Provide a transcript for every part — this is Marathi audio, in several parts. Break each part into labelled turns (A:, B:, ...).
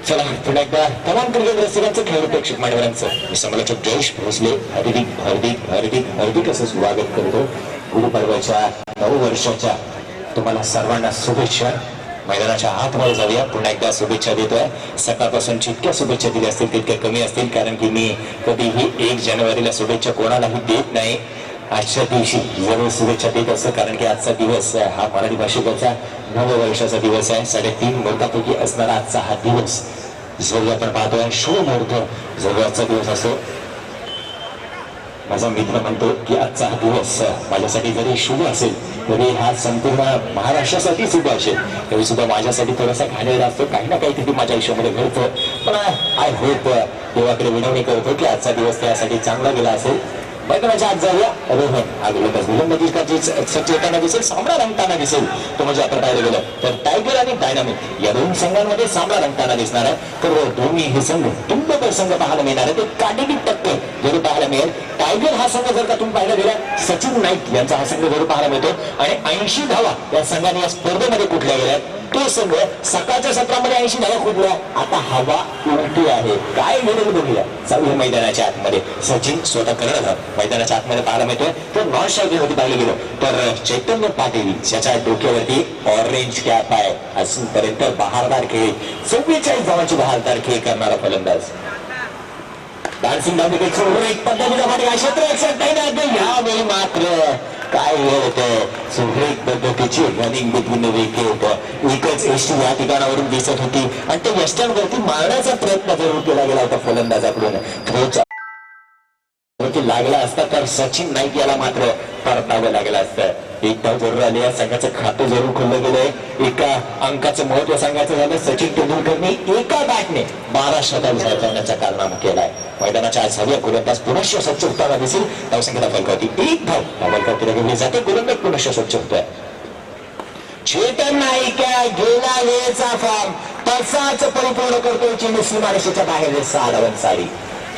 A: चला पुन्हा एकदा तमाम क्रिकेट रसिकांचं खेळ प्रेक्षक मान्यवरांचं मी समालोचक जयेश भोसले हार्दिक हार्दिक हार्दिक हार्दिक असं स्वागत करतो गुरुपर्वाच्या 9 वर्षाच्या तुम्हाला सर्वांना शुभेच्छा. मैदानाच्या आतमध्ये जाऊया. पुन्हा एकदा शुभेच्छा देतोय. सकाळपासून जितक्या शुभेच्छा दिल्या असतील तितक्या कमी असतील, कारण की मी कधीही 1 जानेवारीला शुभेच्छा कोणालाही देत नाही. आजच्या दिवशी जरूर शुभेच्छा देत असतो, कारण की आजचा दिवस हा मराठी भाषिकाचा 9 वर्षाचा दिवस आहे. 3.5 मुहूर्तापैकी असणारा आजचा हा दिवस जो आपण पाहतोय शुभ मुहूर्त जो आजचा दिवस असतो. माझा मित्र म्हणतो की आजचा हा दिवस माझ्यासाठी जरी शुभ असेल तरी हा संपूर्ण महाराष्ट्रासाठी शुभ असेल, तरी सुद्धा माझ्यासाठी थोडासा घाणेरडा असतो. काही ना काहीतरी माझ्या आयुष्यामध्ये घडतं, पण आय होप देवाकडे विनवणी करतो की आजचा दिवस त्यासाठी चांगला गेला असेल. मैदानाच्या आत जाऊया. रोहन हा गोलंदाजी सज्जताना दिसेल, सामना रंगताना दिसेल. तो म्हणजे आपण पाहिलं गेलं तर टायगर आणि डायनामिक या 2 संघांमध्ये सामना रंगताना दिसणार आहे. तर दोन्ही हे संघ तुंबकर संघ पाहायला मिळणार आहे. ते काटेकी टक्कर जरूर पाहायला मिळेल. टायगर हा संघ जर का तुम्ही पाहायला गेला सचिन नाईक यांचा हा संघ जरूर पाहायला मिळतो आणि 80 धावा या संघाने या स्पर्धेमध्ये कुठल्या गेल्या. तो संघ सकाळच्या सत्रामध्ये 80 धावा कुठल्या. आता हवा उलटी आहे. काय घडेल बघूया. चालू मैदानाच्या आतमध्ये सचिन स्वतः करत मैदानाच्या आतमध्ये पाहायला मिळतोय. तर नॉन स्ट्रायकिंग पाहिलं गेलं तर चैतन्य पाटील ज्याच्या डोक्यावरती ऑरेंज कॅप आहे. अजूनपर्यंत बहारदार खेळी 44 धावांची बहारदार खेळी करणारा फलंदाज. डान्सिंग एक पद्धतीच्या यावेळी मात्र काय होतं सुरेख पद्धतीची रनिंग बिटवीन विकेट. एकच एसटी या ठिकाणावरून दिसत होती आणि ते वेस्टर्नवरती मारण्याचा प्रयत्न जरूर केला गेला होता फलंदाजाकडून. लागला असता तर सचिन नाईक याला मात्र परतावं लागलं असतं. एक धाव जरूर आली. या संघाचं खातं जरूर खुललं गेलंय. एका अंकाचं महत्व सांगायचं झालं सचिन तेंडुलकरने एका बॅटने 12 शतक झळकवण्याचा कारनामा केलाय. मैदानाच्या आज हव्या गोलंदाज पुनश्च स्वच्छ होताना दिसेल. धावसंख्येला फलकावती एक धाव फलकावतीला घेतली जाते. गोलंदाज पुनश्च स्वच्छ होतोय. चेतन नाईक गेला वेळेचा फॉर्म तसाच परिपूर्ण करतोय. चेंडू सीमारेषेच्या बाहेर 6 धावांसाठी.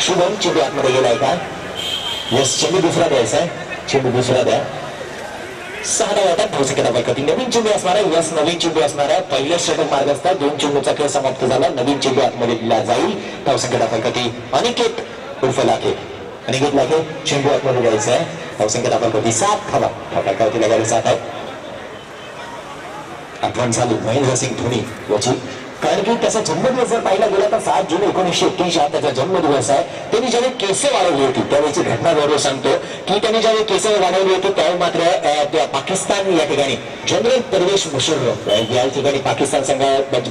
A: शुभम चेंडू आतमध्ये गेलाय का. यस चेंडू दुसरा द्यायचा आहे. चेंडू दुसरा द्या. 6 धावा येतात. धावसंख्येला फलकावती. नवीन चेंडू असणार आहे. यस नवीन चेंडू असणार आहे. पहिलं षटक मार्ग असतात. 2 चेंडूचा खेळ समाप्त झाला. नवीन चेंडू आतमध्ये दिला जाईल. धावसंख्येला फलकावती. अनिकेत उर्फ लाखे. अनिकेत लाखे चेंडू आतमध्ये द्यायचा आहे. धावसंख्येला फलकावती 7 धावा. फलकावतीला गेले 7 आहे. आठवण चालू महेंद्रसिंग धोनी याची, कारण की त्याचा जन्मदिवस जर पाहिला गेला तर 7 जून 1981 हा त्याचा जन्मदिवस आहे. त्यांनी ज्यावेळी केस वाढवली होती त्यावेळीची घटना बरोबर सांगतो की त्यांनी ज्यावेळी केस वाढवली होती त्यावेळी मात्र पाकिस्तान या ठिकाणी जनरल परवेश मुशर्रफ या ठिकाणी पाकिस्तान संघ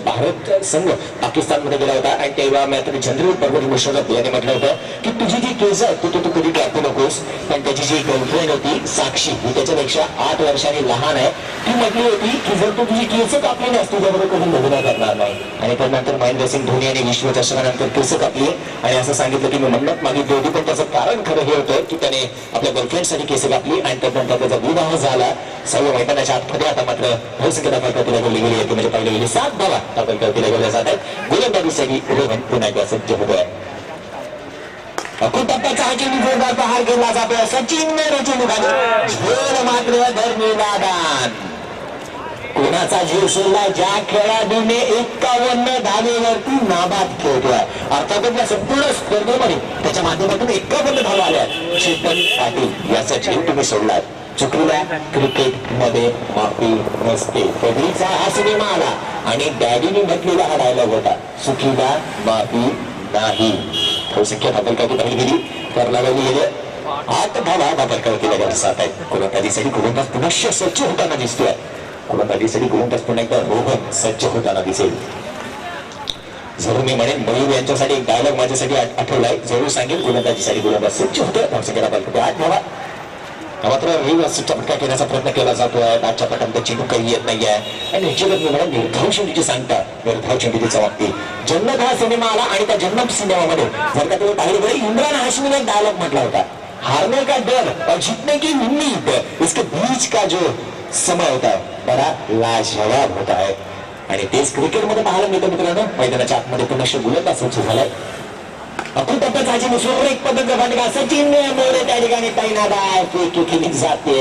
A: भारत संघ पाकिस्तानमध्ये गेला होता आणि तेव्हा मात्र जनरल परवेश मुशर्रफ यांनी म्हटलं होतं की तुझी जी केस आहे तू कधी कापू नकोस. पण त्याची जी गर्लफ्रेंड होती साक्षी ही त्याच्यापेक्षा 8 वर्षांनी लहान आहे. ती म्हटली होती की जर तू तुझी केस कापली नाही तुझ्याबरोबर कधी लग्न करणार नाही. आणि त्यानंतर महेंद्रसिंग धोनी यांनी विश्वचषकानंतर केस कापली आणि असं सांगितलं की मी मन्नत मागितली होती. पण त्याचं कारण खरं हे होतं की त्याने आपल्या गर्लफ्रेंडसाठी केस कापली आणि त्यानंतर त्याचा विवाह झाला. सर्व मैदानाच्या आतमध्ये आता मात्र धावसंख्येला फलकावतीला गेली गेली होती. म्हणजे पहिली 7 धावा फलकावतीला गेल्या जात आहेत. गोलंदाजीसाठी रोहन पुन्हा एकदा सज्ज होतोय. टप्प्याचा हा चेंडू जोरदार प्रहार केला जातोय. सचिन चेंडू झोल मात्र धर्मीदान. कोणाचा जीव सोडला. ज्या खेळाडूने 51 धावेवरती नाबाद खेळतोय. अर्थातच या संपूर्ण स्पर्धेमध्ये त्याच्या माध्यमातून 51 धावा आल्या. चेतन पाटील याचा जीव तुम्ही सोडलात. चुकल्या क्रिकेट मध्ये माफी नसते. कधीचा हा सिनेमा आला आणि डॅडीने म्हटलेला हा डायलॉग होता चुकीला माफी नाही. धावसंख्या फलकावती पाहिली गेली तर लागली गेले 8 धावा फलकावतीला गेल्या 7 आहेत. गोलंदाजीसाठी गोलंदाज पुनश्च स्वच्छ होताना दिसतोय. गोलंदाजीसाठी गोलंदाज पुन्हा एकदा रोहन सज्ज होताना दिसेल. जरूर मी म्हणेन मयूर यांच्यासाठी एक डायलॉग माझ्यासाठी आठवलाय. जरूर सांगेल गोलंदाजीसाठी गोलंदाज सज्ज होतोय. धावसंख्येला फलकावती 8 धावा. मात्र चटका केल्याचा प्रयत्न केला जातोय. आजच्या पटांत चेंडू काही येत नाहीये आणि निश्चितच मी म्हणेन निर्धाव चेंडूची सांगता निर्धाव चेंडूची वागते. जन्नत हा सिनेमा आला आणि त्या जन्नत सिनेमामध्ये जर का तुम्ही पाहिलं गेलं इम्रान हाशमीने एक डायलॉग म्हटला होता हारने का डर और जीतने की उम्मीद इसके बीच का जो समय होता है बड़ा लाजवाब होता है. आणि तेच क्रिकेटमध्ये पाहायला मिळतं मित्रांनो. मैदानाच्या आतमध्ये पुनश्च गोलंदाज स्वच्छ झालाय. टप्प्याचा एक पद्धत सचिन मोरे त्या ठिकाणी तैनात आहे. केली जाते.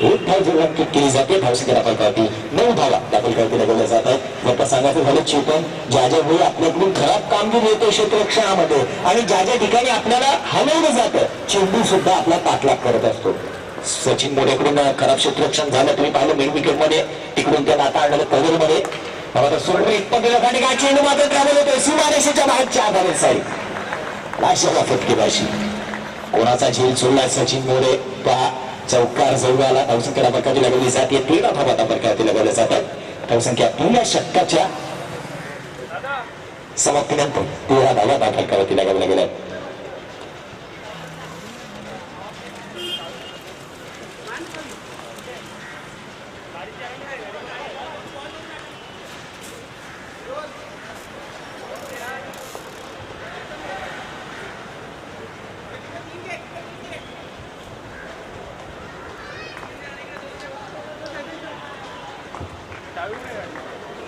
A: एक धाव जर किक केली जाते धावसंख्या फलकावरती 9 धावा त्या फलकावरती लगवल्या जात आहेत. जर सांगायचं झालं चेतन ज्या ज्या वेळी आपल्याकडून खराब कामगिरी येते क्षेत्ररक्षणामध्ये आणि ज्या ज्या ठिकाणी आपल्याला हलवलं जातं चेंडू सुद्धा आपला पाठलाग करत असतो. सचिन मोरेकडून खराब क्षेत्ररक्षण झालं तुम्ही पाहिलं मिड विकेट मध्ये तिकडून त्याला आता आणलं कव्हर मध्ये चेंडू मात्र ट्रॅव्हल होतोय सीमारेषेच्या बाहेरच्या आधारे साईड अशा फटकेबाजी कोणाचा झेल सोडलाय सचिन मोरे त्या चौकार जवळाला धावसंख्या फरकाची लगवली जाते 13 धावा फरकावरती लगवल्या जातात. धावसंख्या 3 षटकाच्या समाप्तीनंतर 13 धावा फरकावरती लगवल्या गेल्या.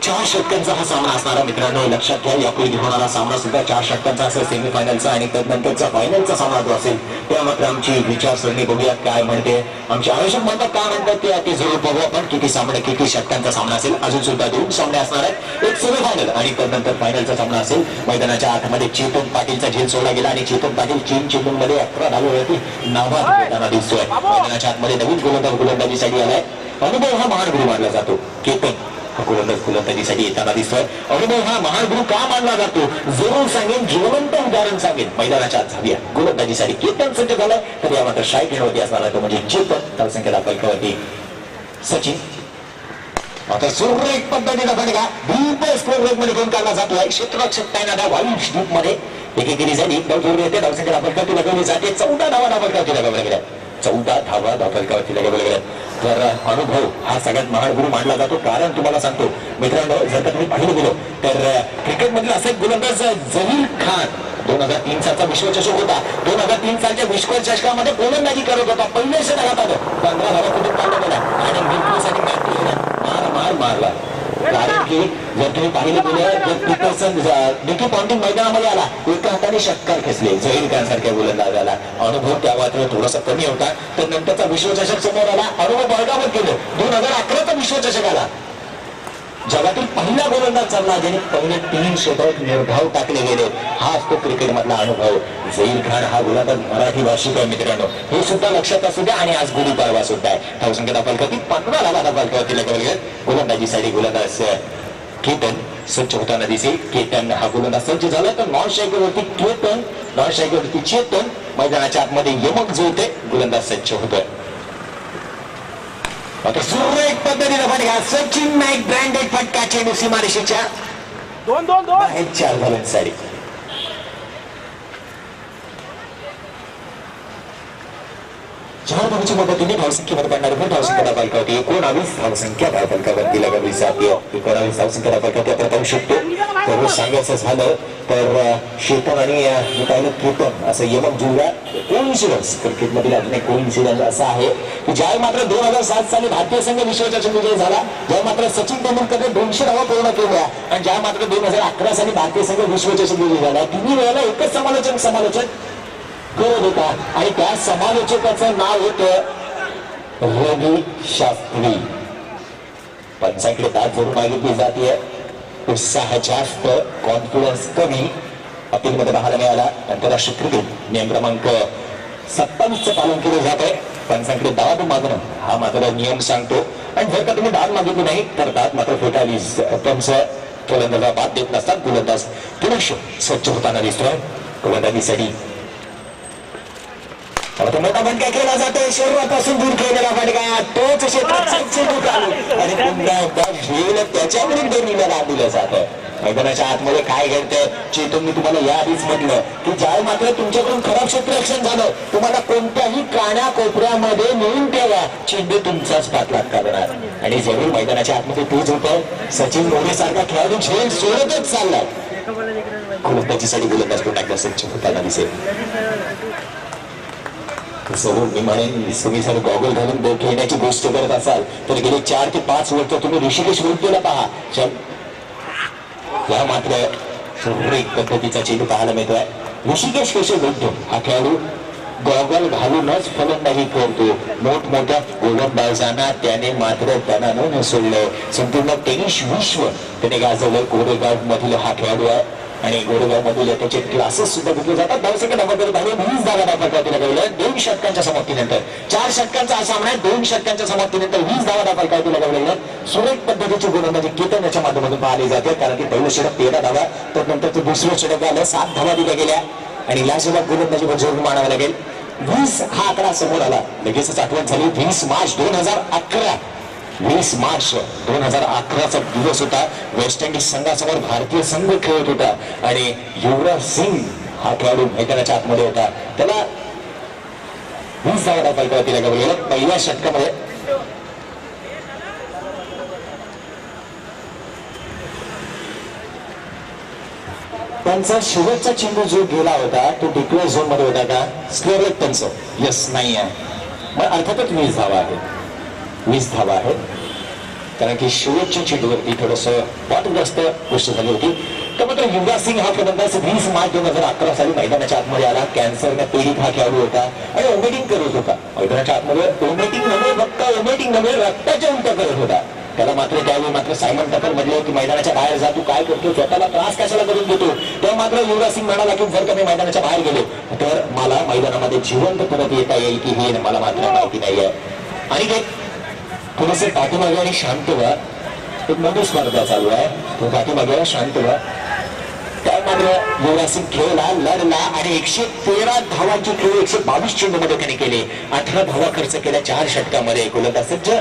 A: चार षटकांचा हा सामना असणारा मित्रांनो लक्षात घ्या यापूर्वी होणारा सामना सुद्धा 4 षटकांचा असेल सेमीफायनलचा आणि त्यानंतरचा फायनलचा सामना जो असेल त्या मात्र आमची विचारसरणी बघूया काय म्हणते आमचे आयोजक म्हणतात काय म्हणतात ते जरूर बघू आपण किती सामने किती षटकांचा सामना असेल. अजून सुद्धा 2 सामने असणार आहेत एक सेमीफायनल आणि त्यानंतर फायनलचा सामना असेल. मैदानाच्या आतमध्ये चेतन पाटीलचा झेल सोडला गेला आणि चेतन पाटील 3 चेंडूंमध्ये 11 धावेवरती नाबाद होताना दिसतोय. मैदानाच्या आतमध्ये नवीन गोलंदाजीसाठी आलाय. अनुभव हा महान गुरु मानला जातो. केतन गोलंदाजीसाठी येताना दिसतोय. अनुभव हा महान गुरु का मानला जातो जरूर सांगेन जिवंत उदाहरण सांगेन. मैदानाच्या आत झाली गोलंदाजीसाठी केतन सज्ज झालाय तर या मात्र शाही खेळवरती असणार तो म्हणजे चेतन धावसंख्येला फलकावरती सचिन. आता सुरेख पद्धतीने फटका डीप स्कोर रेट मध्ये घेऊन काढला जातोय. क्षेत्ररक्षक तैनात वाईट डीप मध्ये एकेरी झाली येते धावसंख्येला फलकावरती लगवली जाते. 14 धावा फलकावरती लगवल्या गेल्या 14 धावा फलकावरती लगवल्या गेल्या. तर अनुभव हा सगळ्यात महान गुरु मानला जातो. कारण तुम्हाला सांगतो मित्रांनो जर का तुम्ही पाहिलं गेलो तर क्रिकेट मधील असा एक गोलंदाज जहीर खान 2003 सालचा विश्वचषक होता. 2003 सालच्या विश्वचषकामध्ये गोलंदाजी करत होता. पहिले षटकात आलं 15 धावा कुठे काढला गेला आणि मिल्कीसाठी मार मारला. कारण की जर तुम्ही पाहिलं गेलं जर पीटरसन डिकी पॉन्टिंग मैदानामध्ये आला एका हाताने षटकार खेचले जहीर खान सारख्या गोलंदाजाला. अनुभव त्या मात्र थोडासा कमी होता. तर नंतरचा विश्वचषक समोर आला अनुभव बळगावर केलं. 2011चा विश्वचषक आला जगातील पहिला गोलंदाज चालला ज्याने पहिले 3 षटक निर्धाव टाकले गेले. हा असतो क्रिकेट मधला अनुभव. जहीर खान हा गोलंदाज मराठी भाषिक आहे मित्रांनो हे सुद्धा लक्षात असू द्या. आणि आज गुढीपाडवा सुद्धा आहे. धावसंख्येला फलकावरती 15 धावा फलकावरती लगवले. गोलंदाजीसाठी गोलंदाज केतन सज्ज होताना दिसेल. केतन हा गोलंदाज सज्ज झाला तर नॉन स्ट्रायकरवरती केतन नॉन स्ट्रायकरवरती चेतन मैदानाच्या आतमध्ये यमक जुळते गोलंदाज सज्ज होतोय. आता सुरेख पद्धतीने फटका सचिन नाईक ब्रँडेड फटका चेंडू सीमारेषेच्या
B: 2-2-2
A: बाहेर 4 धावांसाठी. चार धावांच्या मदतीने धावसंख्येमध्ये पडणारी धावसंख्या फलकावरती 19 धावसंख्या फलकावरती लगवली जाते. 19 धावसंख्या फलकावरती आपण पाहू शकतो. तर सांगायचं झालं तर शेतन आणि पाहिलं केतन असं यमक जुळला. कोइन्सिडन्स क्रिकेटमधील अजून एक कोइन्सिडन्स असा आहे की ज्या मात्र 2007 साली भारतीय संघ विश्वचषक विजयी झाला ज्या मात्र सचिन तेंडुलकरने 200 धावा पूर्ण केल्या आणि ज्या मात्र 2011 साली भारतीय संघ विश्वचषक विजयी झाला. तिन्ही वेळेला एकच समालोचक करत होता आणि त्या समालोचकाचं नाव होतं रवी शास्त्री. पंचांकडे दाद जरूर मागितली जाते. उत्साह जास्त कॉन्फिडन्स कमी अपीलमध्ये पाहायला मिळाला. आंतरराष्ट्रीय क्रिकेट नियम क्रमांक 27चं पालन केलं जात आहे. पंचांकडे दाद मागणं हा मात्र नियम सांगतो आणि जर का तुम्ही दाद मागितली नाही तर दाद मात्र फेटाळली तुमचं गोलंदाजाला बाद देत नसतात. गोलंदाज पुनश स्वच्छ होताना दिसतोय गोलंदाजीसाठी. मोठा फटका केला जातोय शरीरापासून दूर खेळलेला फटका तोच क्षेत्रात चेंडू चालू आणि पुन्हा एकदा झेल त्याच्या विरुद्ध निघायला दिलं जातं. मैदानाच्या आतमध्ये काय घडतंय चेतन मी तुम्हाला याआधीच म्हटलं की ज्या मात्र तुमच्याकडून खराब क्षेत्ररक्षण झालं तुम्हाला कोणत्याही काना कोपऱ्यामध्ये नेऊन ठेवा चेंडू तुमचाच पाठलाग करणार. आणि जरूर मैदानाच्या आतमध्ये तोच होतं. सचिन मोरे सारखा खेळाडू झेल सोडतच चाललाय. गोलंदाजीसाठी गोलंदाज पुन्हा एकदा सज्ज होताना दिसेल. जरूर मी म्हणेन तुम्ही जर गॉगल घालून बोट खेळण्याची गोष्ट करत असाल तर गेले 4 ते 5 वर्ष तुम्ही ऋषिकेश वैद्यला पहा. या मात्र सुरेख पद्धतीचा चेंडू पाहायला मिळतोय. ऋषिकेश केशव वैद्य हा खेळाडू गॉगल घालूनच फलंदाजी करतो. मोठमोठ्या गोलंदाजांना त्याने मात्र दणानून सोडलंय. संपूर्ण टेनिस विश्व त्याने गाजवलं. गोरेगाव मधील हा खेळाडू आहे आणि गोरेगाव मधील त्याचे क्लासेस सुद्धा घेतले जातात. धावसंख्या धावांमध्ये झाले 20 धावा फलकावतीला गवल्या 2 षटकांच्या समाप्तीनंतर. 4 षटकांचा हा सामना आहे. 2 षटकांच्या समाप्तीनंतर 20 धावा फलकावतीला गवल्या. सुरेख पद्धतीची गोलंदाजी केतन याच्या माध्यमातून पाहिली जाते. कारण की पहिलं षटक 13 धावा, तर नंतर दुसरं षटक आलं 7 धावा दिल्या गेल्या आणि याशिवाय गोलंदाजीवर जोर मानावं लागेल. 20 हा आकडा समोर आला. लगेचच आठवण झाली 20 मार्च 2011. 20 मार्च 2011चा दिवस होता. वेस्ट इंडिज संघासमोर भारतीय संघ खेळत होता आणि युवराज सिंग हा खेळाडू मैदानाच्या आतमध्ये होता. त्याला 20 धावा फलकावतीला गवलेला पहिल्या षटकामध्ये. त्यांचा शेवटचा चेंडू जो गेला होता तो डिक्लेअर झोन मध्ये होता का? स्क्वेअर लेग त्यांचं यस नाही आहे. मग अर्थातच 20 धावा आहेत. 20 धावा आहेत कारण की शेवटच्या चेंडूवरती थोडस वाटग्रस्त गोष्ट झाली होती. तर मात्र युवराज सिंग हा फलंदाज 20 मार्च 2011 साली मैदानाच्या आतमध्ये आला. कॅन्सरने पीडित हा खेळाडू होता आणि ओमेटिंग करत होता. मैदानाच्या आतमध्ये ओमेटिंग नव्हे, फक्त ओमेटिंग नव्हे, रक्ताच्या उलट्या करत होता. त्याला मात्र त्यावेळी मात्र सायमन टकर म्हणले की मैदानाच्या बाहेर जा, तू काय करतो, स्वतःला त्रास कशाला करून देतो. तेव्हा मात्र युवराज सिंग म्हणाला की जर का मी मैदानाच्या बाहेर गेलो तर मला मैदानामध्ये जिवंत परत येता येईल की हे मला मात्र माहिती नाहीये. आणि ते थोडंसं पाठीमागे आणि शांत व्हा. एक मोठी स्पर्धा चालू आहे, तो पाठीमागे शांत व्हा. त्या मात्र युवराज सिंग खेळला, लढला आणि 113 धावांची खेळ 122 चेंडूमध्ये त्याने केले. 18 धावा खर्च केल्या 4 षटकामध्ये. गोलंदाज सज्ज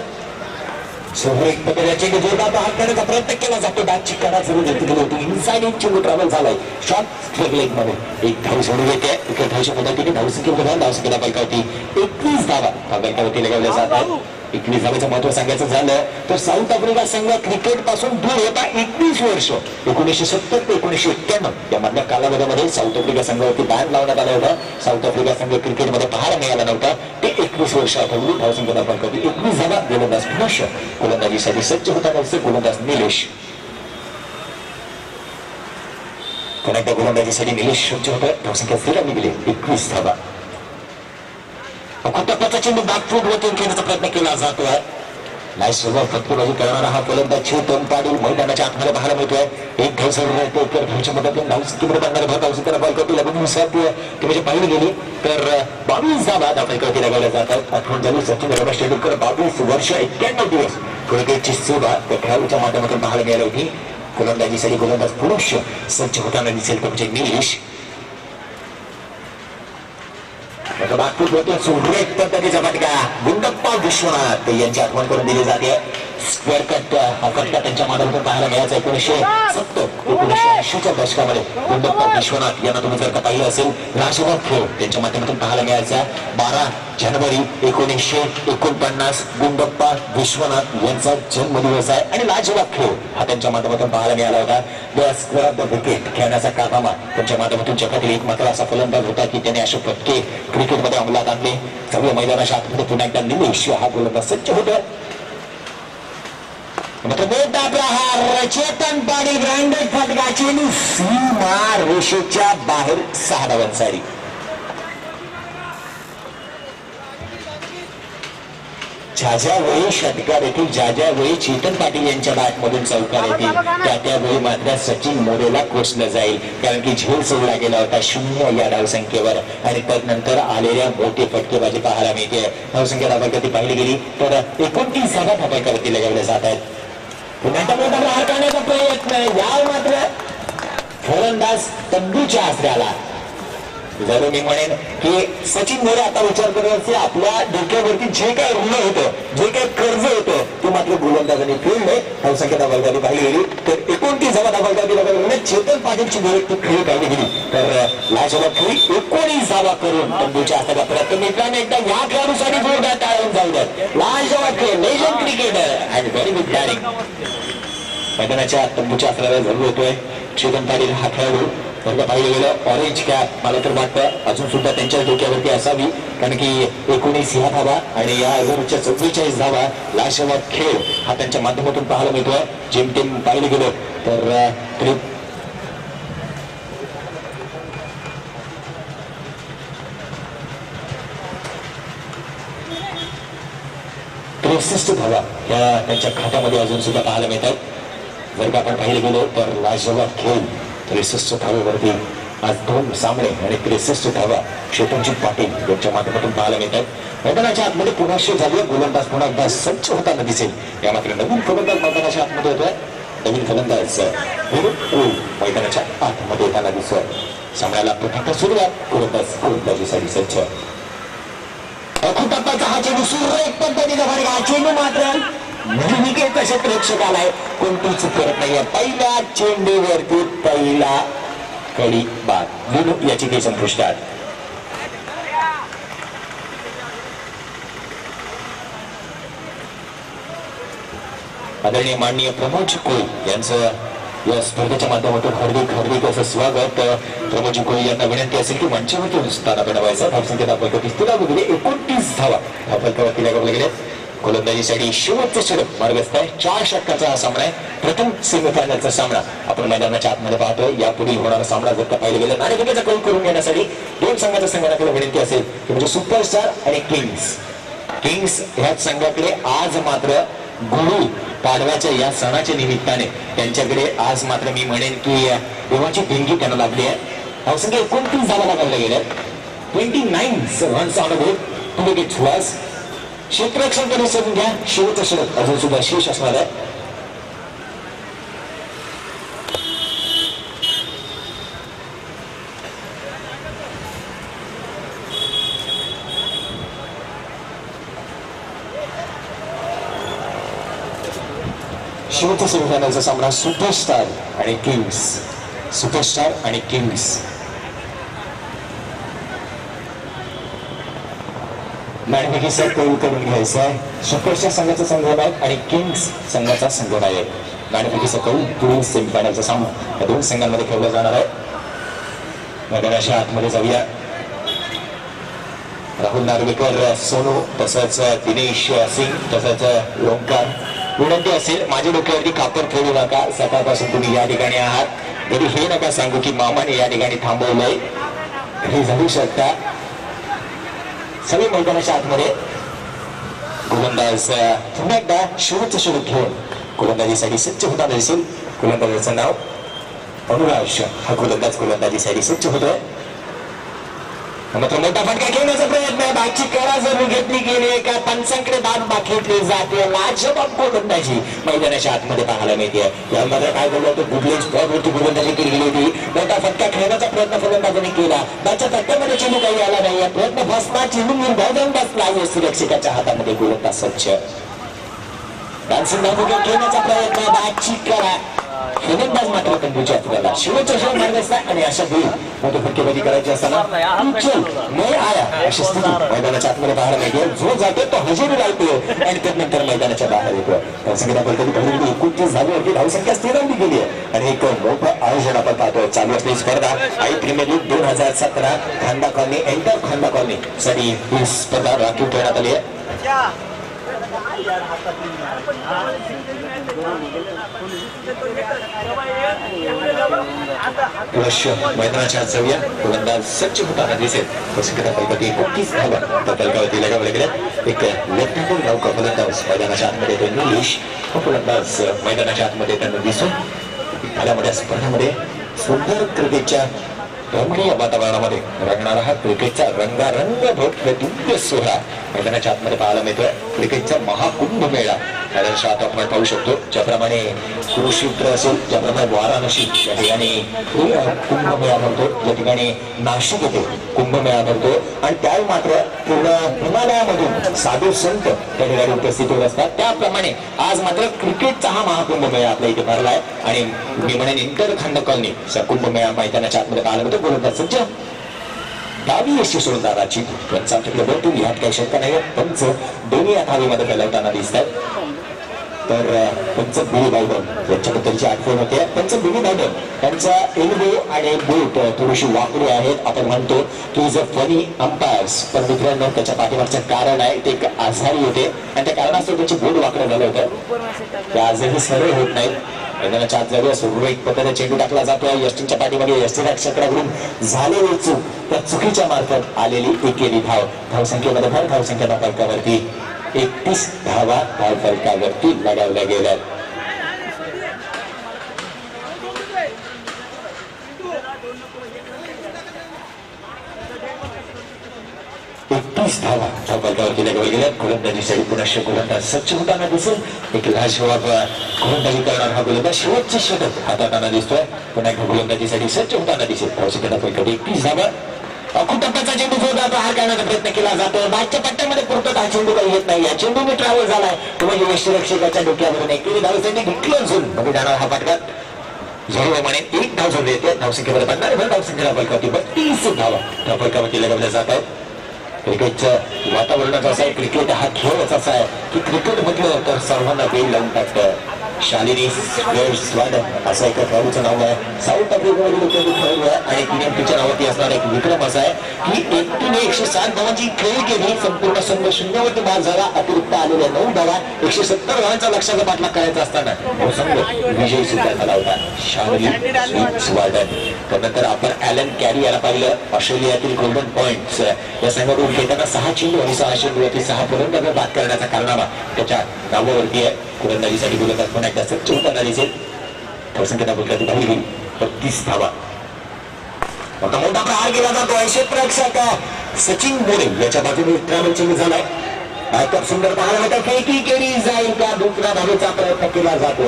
A: सुरेख पद्धतीने जोरदार बहार करण्याचा प्रयत्न केला जातो. बॅटची कडा सुरू घेतली गेली होती. इनसाइड एक चेंडू ट्रॅव्हल झालाय शॉर्ट लेग मध्ये. एक धाव सोडून येते. इकडे धावच्या पद्धतीने धावसंख्या फलकावती 21 धावा फलकावती लगावल्या जातात. 21 धावाचं महत्व सांगायचं झालं तर साऊथ आफ्रिका संघ क्रिकेट पासून दूर होता 21 वर्ष. 1970 ते 1991 या मधल्या कालावधीमध्ये साऊथ आफ्रिका संघावरती बॅन लावण्यात आलं होतं. साऊथ आफ्रिका संघ क्रिकेटमध्ये पाहायला मिळाला नव्हता. ते 21 वर्ष आठवली. धावसंख्या फलकावती 21 धावा. गोलंदाज पुनश गोलंदाजीसाठी सज्ज होता. गोलंदाज निलेश कनेक्ट गोलंदाजीसाठी निलेश सज्ज होता. धावसंख्या स्थिर निघली 21 धावा. टप्प्याचा चेंडू बॅकफूट वरती खेळण्याचा प्रयत्न केला जातोय. नाही सुरुवात फटकेबाजी करणारा हा फलंदाज चेतन पाटील मैदानाच्या आतमध्ये पाहायला मिळतोय. एक धाव सोडून धावच्या मदतीने धावसंख्येमध्ये पडणारे धावसंख्या फलकावती लागून ती म्हणजे पाहिली गेली तर 22 धावा फलकावती लागवल्या जातात. आठवण झाली सचिन रमेश तेंडुलकर 22 वर्ष 91 दिवस क्रिकेटची सेवा त्या खेळाडूच्या माध्यमातून पाहायला मिळाली होती. गोलंदाजीसाठी गोलंदाज पुरुष सज्ज होताना दिसेल तो म्हणजे निलेश. सुरेख पद्धतीचा फटका गुंडप्पा विश्वनाथ यांची आठवण करून दिली जाते. स्क्वेअर कट हा फटका त्यांच्या माध्यमातून पाहायला मिळायचा 1970 1980च्या दशकामध्ये. गुंडप्पा विश्वनाथ यांना तुम्ही जर का पाहिलं असेल राजभाग खेळ त्यांच्या माध्यमातून पाहायला मिळायचा. 12 जानेवारी 1949 गुंडप्पा विश्वनाथ यांचा जन्मदिवस आहे आणि लाजवाब खेळ हा त्यांच्या माध्यमातून पाहायला मिळाला होता. स्क्वेअर ऑफ द विकेट खेळण्याचा कारनामा त्यांच्या माध्यमातून जगातील एक मात्र असा फलंदाज होता की त्याने असे फटके क्रिकेटमध्ये अंमलात आणले. सर्व मैदानाच्या आतमध्ये पुन्हा एकदा निलेश हा गोलंदाज सज्ज होता. मोठा प्रहार चेतन पाटील ब्रँडेड फटका चेंडू सीमा रेषेच्या बाहेर 6 धावांसाठी. ज्या वेळी षटकार येतील, ज्या वेळी चेतन पाटील यांच्या बॅटमधून चौकार येतील त्यावेळी मात्र सचिन मोरेला कोसलं जाईल. कारण की झेल सोडला गेला होता 0 या धावसंख्येवर आणि त्यानंतर आलेल्या मोठी फटकेबाजी पाहायला मिळते. धावसंख्या धावकती पाहिली गेली तर 29 धावा धावकती लगावल्या जात आहेत. पुन्हा मोठा प्रहार करण्याचा प्रयत्न या मात्र फलंदाज तंबूच्या आसऱ्याला. जर मी म्हणेन की सचिन मोरे आता विचार करत की आपल्या डोक्यावरती जे काही ऋण होतं, जे काही कर्ज होतं ते मात्र गोलंदाजांनी फेडले. धावसंख्या धावकती पाहिली गेली तर 29 धावा धावकती लगावल्या. चेतन पाटीलची वैयक्तिक खेळी पाहिली गेली तर लाजवाब खेळी 19 धावा करून तंबूच्या आसऱ्याला परत. मित्रांनो एकदा या खेळाडूसाठी जोरदार टाळून जाऊ द्यात. लाजवाब खेळ legend cricketer and very good batting मैदानाच्या तंबूच्या आसऱ्याला जरूर होतोय. चेतन पाटील हा खेळाडू जर पाहिलं गेलं ऑरेंज कॅप मला तर वाटतं अजून सुद्धा त्यांच्या डोक्यावरती असावी. कारण की 19 ह्या धावा आणि या 44 धावा लाजवाब खेळ हा त्यांच्या माध्यमातून पाहायला मिळतोय. जेमतेम पाहिलं गेलं तर 63 धावा या त्यांच्या खात्यामध्ये अजून सुद्धा पाहायला मिळतात. जर का आपण पाहिलं गेलो तर लाजवाब खेळ 63 धावेवरती आज 2 सामने आणि 63 धावा शेतनजी पाटील यांच्या माध्यमातून पाहायला मिळतात. मैदानाच्या आतमध्ये पुन्हा झाली. गोलंदाज पुन्हा एकदा सज्ज होताना दिसेल. या मात्र नवीन फलंदाज मैदानाच्या आतमध्ये होतोय. नवीन फलंदाज मैदानाच्या आतमध्ये येताना दिसतोय. सामन्याला प्रथम सुरुवात गोलंदाजीसाठी सज्ज. टप्प्याचा हा चेंडू सुरेख पद्धतीचा फटका. चेंडू मात्र निर्विकेत असे प्रेक्षक आलाय. कोणती चूक करत नाहीये. पहिल्या चेंडूवरती पहिला कडी बाद. याची काही संपुष्टात. आदरणीय माननीय प्रमोद कोळी यांचं या स्पर्धेच्या माध्यमातून हार्दिक असं स्वागत. प्रमोद कोळी यांना विनंती असेल की मंचावरती स्थान बनवायचं. धावसंख्येत आपण 29 धावा धावफलकावरती लागवले गेले. गोलंदाजीसाठी शेवटचं षटक मार्गस्थ आहे. 4 षटकाचा हा सामना आहे. प्रथम सेमीफायनलचा सामना आपण मैदानाच्या आतमध्ये पाहतोय. यापुढे होणारा सामना जर का पाहिलं गेलं नाणेफेकीचा कौल करून घेण्यासाठी 2 संघाच्या संघाकडे विनंती असेल की म्हणजे सुपरस्टार आणि किंग्स ह्याच संघाकडे आज मात्र गुरु पाडव्याच्या या सणाच्या निमित्ताने त्यांच्याकडे आज मात्र मी म्हणेन की देवाची देणगी त्यांना लागली आहे. धावसंख्या 29 धावा लागवल्या गेल्या. 29 runs on board two wicket loss. क्षेत्ररक्षण करून समजून घ्या. शेवटचं षटक अजून सुद्धा शेष असणार आहे. शेवटचा सेमीफायनलचा सामना सुपरस्टार आणि किंग्स. नाणेफेकीचा कौल करून घ्यायचा आहे. सुपरस्टार संघाचा संघनायक आणि किंग्स संघाचा संघनायक. नाणेफेकीचा कौल 2 सेमीफायनलचा सामना या 2 संघांमध्ये खेळला जाणार आहे. मैदानाच्या आतमध्ये जाऊया. राहुल नार्वेकर, सोनू, तसंच दिनेश सिंग, तसंच ओंकार. विनंती असेल माझ्या डोक्यावरती कापड ठेवू नका. सकाळपासून तुम्ही या ठिकाणी आहात. घरी हे नका सांगू की मामाने या ठिकाणी थांबवलंय. हे जाऊ शकता. सगळे मैदानाच्या आतमध्ये गोलंदाज पुन्हा एकदा शेवटचं षटक घेऊन गोलंदाजीसाठी सज्ज होताना दिसेल. गोलंदाजाचं नाव अनुराज. हा गोलंदाजीसाठी सज्ज होतोय. मात्र मोठा फटका घेण्याचा प्रयत्न. बागची करा जरूर घेतली गेली. एका पंचांकडे दाब मागितली जाते. लाजवाब गोलंदाजी मैदानाच्या आतमध्ये पाहायला मिळते. यामध्ये काय बोललं होतं गुडलेज स्पॉटवरती गोलंदाजी केली गेली होती. मोठा फटका खेळण्याचा प्रयत्न फलंदाजांनी केला. त्याच्या फटक्यामध्ये चेंडू काही आला नाही. प्रयत्न फसला. चेंडू निर्धारण बसला. सुरक्षिताच्या हातामध्ये गोलंदाज स्वच्छ. डान्सिंग धावफलक खेळण्याचा प्रयत्न. बागची करा फलंदाज मात्र तंबूच्या हाताला शेवटचा षटक मार्गस्थ आणि अशा वेळी मोठे फटकेबाजी करायची असताना अशी स्थिती मैदानाच्या आतमध्ये पाहायला मिळते. जो जातो तो हजेरी लावतो आणि त्यानंतर मैदानाच्या बाहेर येतो. धावसंख्या आपण कधी पहिली 29 धावेवरती धावसंख्या स्थिरावली गेली आहे आणि एक मोठं आयोजन आपण पाहतोय. चालू असलेली स्पर्धा आई प्रीमियर लीग 2017 खांदा कॉलनी एंटर खांदा कॉलनी साठी ही स्पर्धा राखीव ठेवण्यात आली आहे. मैदानाच्या जाऊया. गोलंदाज सज्ज होताना दिसेल. 29 धावा तलकावरती लगावले गेले. एक लेफ्ट हँड धाव गोलंदाज मैदानाच्या आतमध्ये येतो. इंग्लिश गोलंदाज मैदानाच्या आतमध्ये त्यांना दिसून आल्यामध्ये स्पर्धेमध्ये सुंदर क्रिकेटच्या रमणीय वातावरणामध्ये रंगणारा हा क्रिकेटचा रंगारंग भव्य दिव्य सोहळा मैदानाच्या आतमध्ये पाहायला मिळतोय. क्रिकेटचा महाकुंभ मेळा मैदानाच्या आत आपण पाहू शकतो. ज्याप्रमाणे कुरुक्षेत्र असेल, ज्याप्रमाणे वाराणसी या ठिकाणी कुंभमेळा भरतो, या ठिकाणी नाशिक येथे कुंभमेळा भरतो आणि त्या मात्र पूर्ण हिमालयामधून साधू संत त्या ठिकाणी उपस्थित होत असतात. त्याप्रमाणे आज मात्र क्रिकेटचा हा महाकुंभ मेळा आपल्या इथे भरलाय आणि मी म्हणेन इंटर खंड कॉलनी कुंभमेळा मैदानाच्या आतमध्ये पाहायला मिळतो. गोलंदाज सज्ज डावी यश सोडून पंचांकडे भरपूर ह्यात काही शंका नाही. पंच दोन्ही हातामध्ये फैलावताना दिसतात. तर पंच बिली बायडन यांच्याबद्दलची आठवण होते. पंच बिली बायडन त्यांचा एल्बो आणि बोट थोडीशी वाकडी आहेत. आपण म्हणतो की इज अ फनी अंपायर्स, पण मित्रांनो त्याच्या पाठीमागचं कारण आहे ते एक आजारी होते आणि त्या कारणास्तव त्याची बोट वाकडं झालं होतं. ते आजही सरळ होत नाहीत. मैदानाच्या आत जाऊया. सुरळीत पद्धतीने चेंडू टाकला जातोय. यष्टींच्या पाठीमागे यष्टी रक्षकाकडून झालेली चूक, त्या चुकीच्या मार्फत आलेली एकेरी धावसंख्येमध्ये भर धावसंख्या फलकावरती 31 धावा धावफलकावरती लगावल्या गेल्या. 31 धावा धावफलकावरती लगावल्या गेल्या. गोलंदाजीसाठी पुन्हा गोलंदाज सज्ज होताना दिसेल. एक लाजवाब गोलंदाजी करणार हा गोलंदाज शेवटचे षटक हाताळताना दिसतोय. पुन्हा एकदा गोलंदाजीसाठी सज्ज होताना दिसेल. धावसंख्या फलकावरती 31 धावा. कुटुंबाचा चेंडू जोरदार प्रहार करण्याचा प्रयत्न केला जातो. मागच्या पट्ट्यामध्ये पुरतो हा चेंडू काही येत नाही. या चेंडूने ट्रॅव्हल झालाय म्हणजे यष्टीरक्षकाच्या डोक्यावरून एक धावसंख्या घेतलं झोन मध्ये जाणार हा फटका जरूर म्हणे. एक धाव झोन येते. धावसंख्येमध्ये बनणार धावसंख्या फलकावरती 32 धावा धावफलकावरती लगावल्या जात आहेत. क्रिकेटचं वातावरणच असं आहे. क्रिकेट हा खेळच असा आहे की क्रिकेट म्हटलं तर सर्वांना वेळ लावून टाकतं. शालिनी स्वागत असं एका खेळाडूचं नाव आहे. साऊथ आफ्रिकेमध्ये खेळाडू आहे आणि तिच्या नावावरती असणारा एक विक्रम असा आहे की एकटीने 107 धावांची खेळी केली. संपूर्ण संघ शून्यावरती बाद झाला. अतिरिक्त आलेल्या 9 धावा 170 धावांचा लक्ष्याचा पाठलाग करायचा असताना संघ विजयी सुद्धा झाला होता. शालिनी स्वागत. त्यानंतर आपण ॲलन कॅरी याला पाहिलं. ऑस्ट्रेलियातील गोल्डन पॉइंट्स या संघाकडून खेळताना 6 चेंडू आणि 6 चेंडूवरती 6 फलंदाज बाद करण्याचा कारनामा त्याच्या नावावरती आहे. गोलंदाजीसाठी गोलंदाज पुन्हा एकदा सज्ज होताना दिसेल. धावसंख्या फलकावरती धावली गेली 32 धावा. आता मोठा प्रहार केला जातो. क्षेत्ररक्षक सचिन मोरे याच्या बाजूने ट्रॅव्हल चेंज झालाय. खूप सुंदर पाहायला मिळतं. फेकी केली जाईल का दुसऱ्या धावेचा प्रयत्न केला जातो.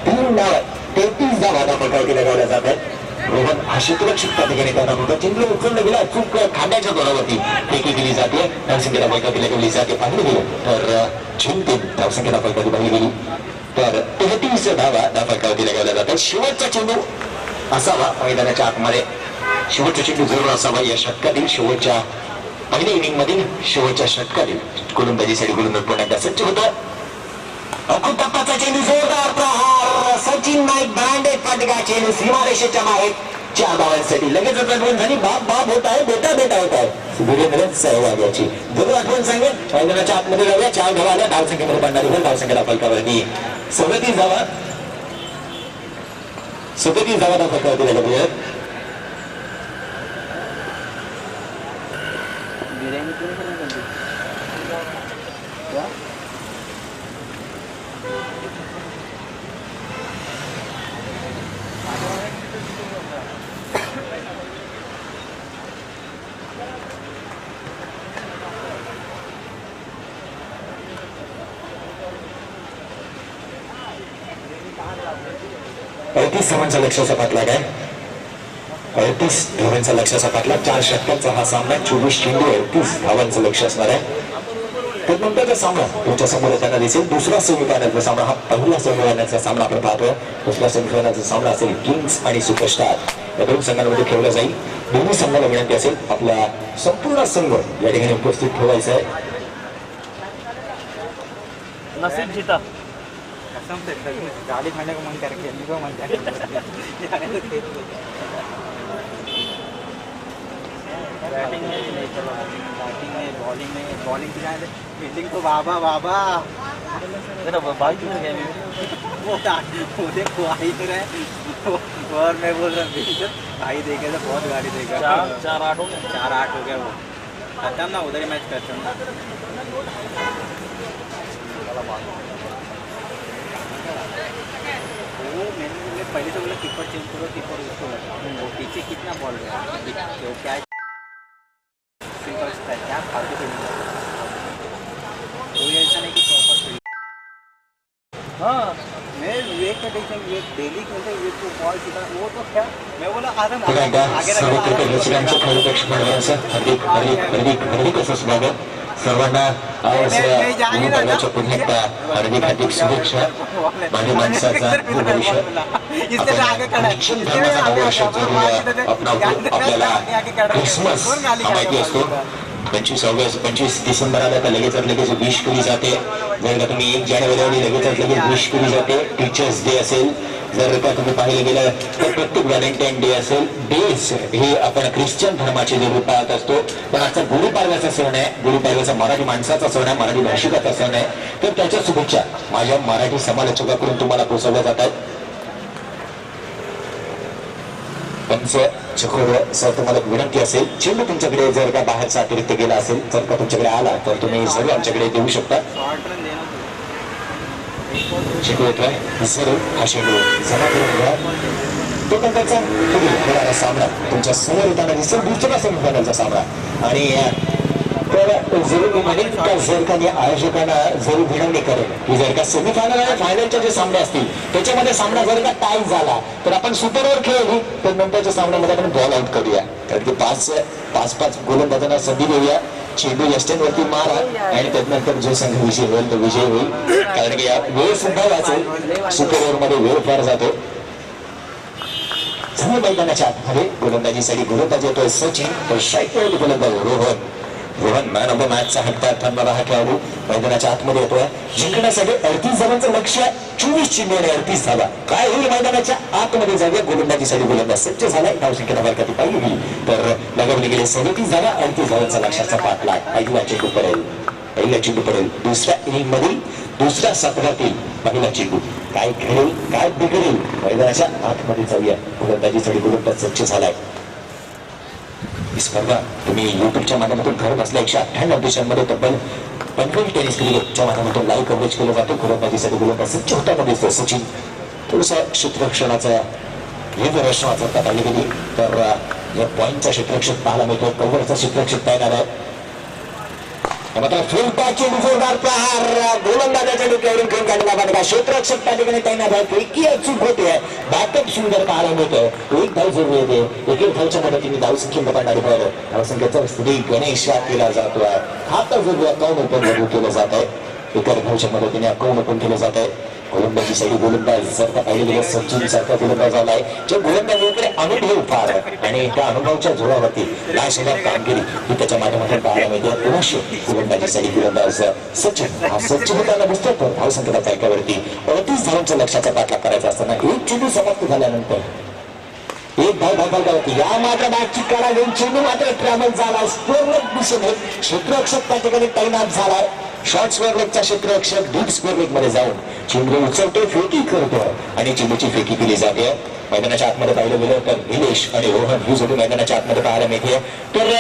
A: 3 धावा 33 धावा धावफलकावरती लगावल्या जात आहेत. रोहन हा क्षेत्ररक्षक त्या ठिकाणी त्यांना होता. चेंडू उचललं गेला. चूक खांद्याच्या जोरावरती फेकी केली जाते. धावसंख्या फलकावरती लगावली जाते. पाहिलं गेलं तर जिंकते धावसंख्या फलकावरती पाहिली गेली तर 33 धावा धावफलकावरती लगावल्या जातात. शेवटचा चेंडू असावा मैदानाच्या आतमध्ये. शेवटचा चेंडू जरूर असावा या षटकातील. शेवटच्या पहिल्या इनिंग मधील शेवटच्या षटकातील गोलंदाजीसाठी गोलंदाज पुन्हा एकदा सज्ज होतं. अखूट टप्प्याचा चेंडू जोरदार प्रहार. सचिन नाईक ब्रँडेड फटका. चेंडू सीमारेषेच्या बाहेर 4 धावांसाठी लगेच आठवण झाली. बाप होत आहे. बेटा होत आहे. वीरेंद्र सहवाग याची जरूर आठवण सांगेल. मैदानाच्या आतमध्ये जाऊया. 4 धावा आल्या. धावसंख्येमध्ये पडणारी धावसंख्या फलकावरती 37 धावा 37 धावा धावफलकावरती लागली आहेत. धावांचा लक्ष्याचा पाठलाग आहे. 38 धावांचा लक्ष्याचा पाठलाग. 4 षटकांचा हा सामना. 24 चेंडू 38 धावांचं लक्ष असणार आहे. त्यानंतरचा सामना तुमच्या समोर त्यांना दिसेल. दुसरा सेमीफायनलचा सामना. हा पहिला सेमीफायनलचा सामना आपण पाहतोय. दुसरा सेमीफायनलचा सामना असेल किंग्स आणि सुपरस्टार या 2 संघांमध्ये खेळला जाईल. दोन्ही संघाला विनंती असेल आपला संपूर्ण संघ या ठिकाणी उपस्थित ठेवायचा आहे.
B: नसीब जीता
C: गाड़ी खाने को मन करके मन बैटिंग में नहीं चलो. बैटिंग में बॉलिंग की जाए फील्डिंग तो बाबा
B: भाई क्यों गया
C: वो देखो आई तो रहे. और मैं बोल रहा भाई देखे तो बहुत गाड़ी देगा.
B: 4-8 हो गया.
C: 4-8 हो गया. वो खत्म ना. उधर ही मैच खत्म ना. वो मैंने पहले तो बोला कीपर चेंज करो. कीपर उसको वो पीछे कितना बॉल गया. क्या सिंपल क्या फालतू खेल. कोई ऐसा नहीं कि प्रॉपर.
B: हाँ
C: मैं विवेक का टेंशन. विवेक डेली खेलते. विवेक को बॉल सीधा वो तो क्या मैं बोला आगे
A: सर्वांना पुन्हा एकदा हार्दिक शुभेच्छा. माझ्या माणसाचा भविष्य आपल्याला क्रिसमस माहिती असतो. 25 डिसेंबर आला तर लगेच विश केली जाते. जर का तुम्ही 1 जानेवारी लगेच विश केली जाते. टीचर्स डे असेल. जर का तुम्ही पाहिलं गेलं तर प्रत्येक व्हॅलेंटाईन डे असेल. डेज हे आपण ख्रिश्चन धर्माचे जे रूप पाहत असतो. पण आजचा गुढीपाडव्याचा सण आहे. गुढीपाडव्याचा मराठी माणसाचा सण आहे. मराठी भाषिकाचा सण आहे. तर त्याच्या शुभेच्छा माझ्या मराठी समालोचकाकडून तुम्हाला पोहोचवल्या जातात. पंच चक्र सर तुम्हाला विनंती असेल, चेंडू तुमच्याकडे जर का बाहेरचा अतिरिक्त गेला असेल, जर का तुमच्याकडे आला तर तुम्ही जरूर आमच्याकडे देऊ शकता.
C: शॉर्ट रन देणं
A: चेंडू येतोय, जरूर हा चेंडू जमा करून घ्या. तो नंतरचा पुढील होणारा सामना तुमच्या समोर येताना दिसेल, दुसरा सेमीफायनलचा सामना. आणि तर जरूर मी म्हणेन का जर का आयोजकांना जरूर विनंती करेल की जर का सेमीफायनल आणि फायनलचे जे सामने असतील त्याच्यामध्ये सामना जर का टाय झाला तर आपण सुपर ओव्हर खेळू, तर नंतरच्या सामन्यामध्ये आपण बॉल आउट करूया. कारण की पाच गोलंदाजांना संधी देऊया, चेंडू यष्टींवरती मारा आणि त्यानंतर जो संघ विजय होईल तो विजय होईल. कारण की वेळ सुद्धा वाचेल, सुपर ओव्हर मध्ये वेळ फार जातो. समोर मैदानाच्या आतमध्ये गोलंदाजीसाठी गोलंदाजी येतोय सचिन, तर शाईट गोलंदाज रोहन मॅन ऑफ द मॅचचा हक्कदार ठरणारा हा खेळाडू मैदानाच्या आतमध्ये येतोय. जिंकण्यासाठी 38 धावांचं लक्ष, 24 चेंडू आणि 38 धावा. काय होईल मैदानाच्या आतमध्ये जाऊया, गोलंदाजीसाठी गोलंदाज सज्ज झालाय. धावसंख्येला बरकती पाहिली तर लगावले गेले 37 धावा, 38 धावांचा लक्षाचा पाठलाग. पहिला चेंडू पडेल दुसऱ्या इनिंग मधील दुसऱ्या सत्रातील पहिला चेंडू. काय खेळेल काय बिघडेल, मैदानाच्या आतमध्ये जाऊया. गोलंदाजीसाठी गोलंदाज सज्ज झालाय. ही स्पर्धा तुम्ही युट्यूबच्या माध्यमातून घर बसल्या 198 देशांमध्ये तब्बल 55 टेनिस क्रिकेटच्या माध्यमातून लाईव्ह कव्हरेज केलं जातं. गोलंदाजीसाठी गोलंदाज सज्ज होताना दिसतोय सचिन. थोडंसं क्षेत्ररक्षणाचा हे जर रचना वाचता पाहिली गेली तर या पॉईंटचा क्षेत्ररक्षक पाहायला मिळतो, कव्हरचा क्षेत्ररक्षक तयार आहे. मात्र फुलटा चेंडू जोरदार प्रहार गोलंदाजाच्या डोक्यावरून खेळून काढला बघा. क्षेत्ररक्षक त्या ठिकाणी तैनात आहे, पैकी अचूक होते, बॅकअप सुंदर पाहायला मिळतं. एक धाव जरूर येते, एक धावच्या मदतीने धावसंख्येत पडणारी बॉल धावसंख्येचा श्री गणेश केला जातो आहे. खाता जरूर अकाउंट ओपन लागू केलं जात आहे, एका धावच्या मदतीने अकाउंट ओपन केलं जात आहे. गोलंदाजीसाठी गोलंदाज जर का पाहिलं गेलं सचिन सारखा गोलंदाज आलाय, जे गोलंदाजीकडे अनुभव फार आणि त्या अनुभवाच्या जोरावरती लाशेदार कामगिरी ही त्याच्या माध्यमातून पाहायला मिळते. पुनश्च गोलंदाजीसाठी गोलंदाज सचिन हा सचिन होताना दिसतो. तर धावसंख्येच्या तारखेवरती 38 धावांच्या लक्षाचा पाठलाग करायचा असताना एक चेंडू समाप्त झाल्यानंतर एक धाव धावती. या मात्र बॅटची काढा घेऊन चेंडू मात्र ट्रॅव्हल झाला, स्कोअर दिशेने क्षेत्ररक्षक त्या ठिकाणी तैनात झालाय. शॉर्ट स्क्वेअर लेगचा क्षेत्ररक्षक डीप स्क्वेअर लेग मध्ये जाऊन चेंडू उचलतो, फेकी करतो आणि चेंडूची फेकी केली जाते. मैदानाच्या आतमध्ये पाहिलं गेलं तर निलेश आणि रोहन ही जोडी मैदानाच्या आतमध्ये पाहायला मिळते. तर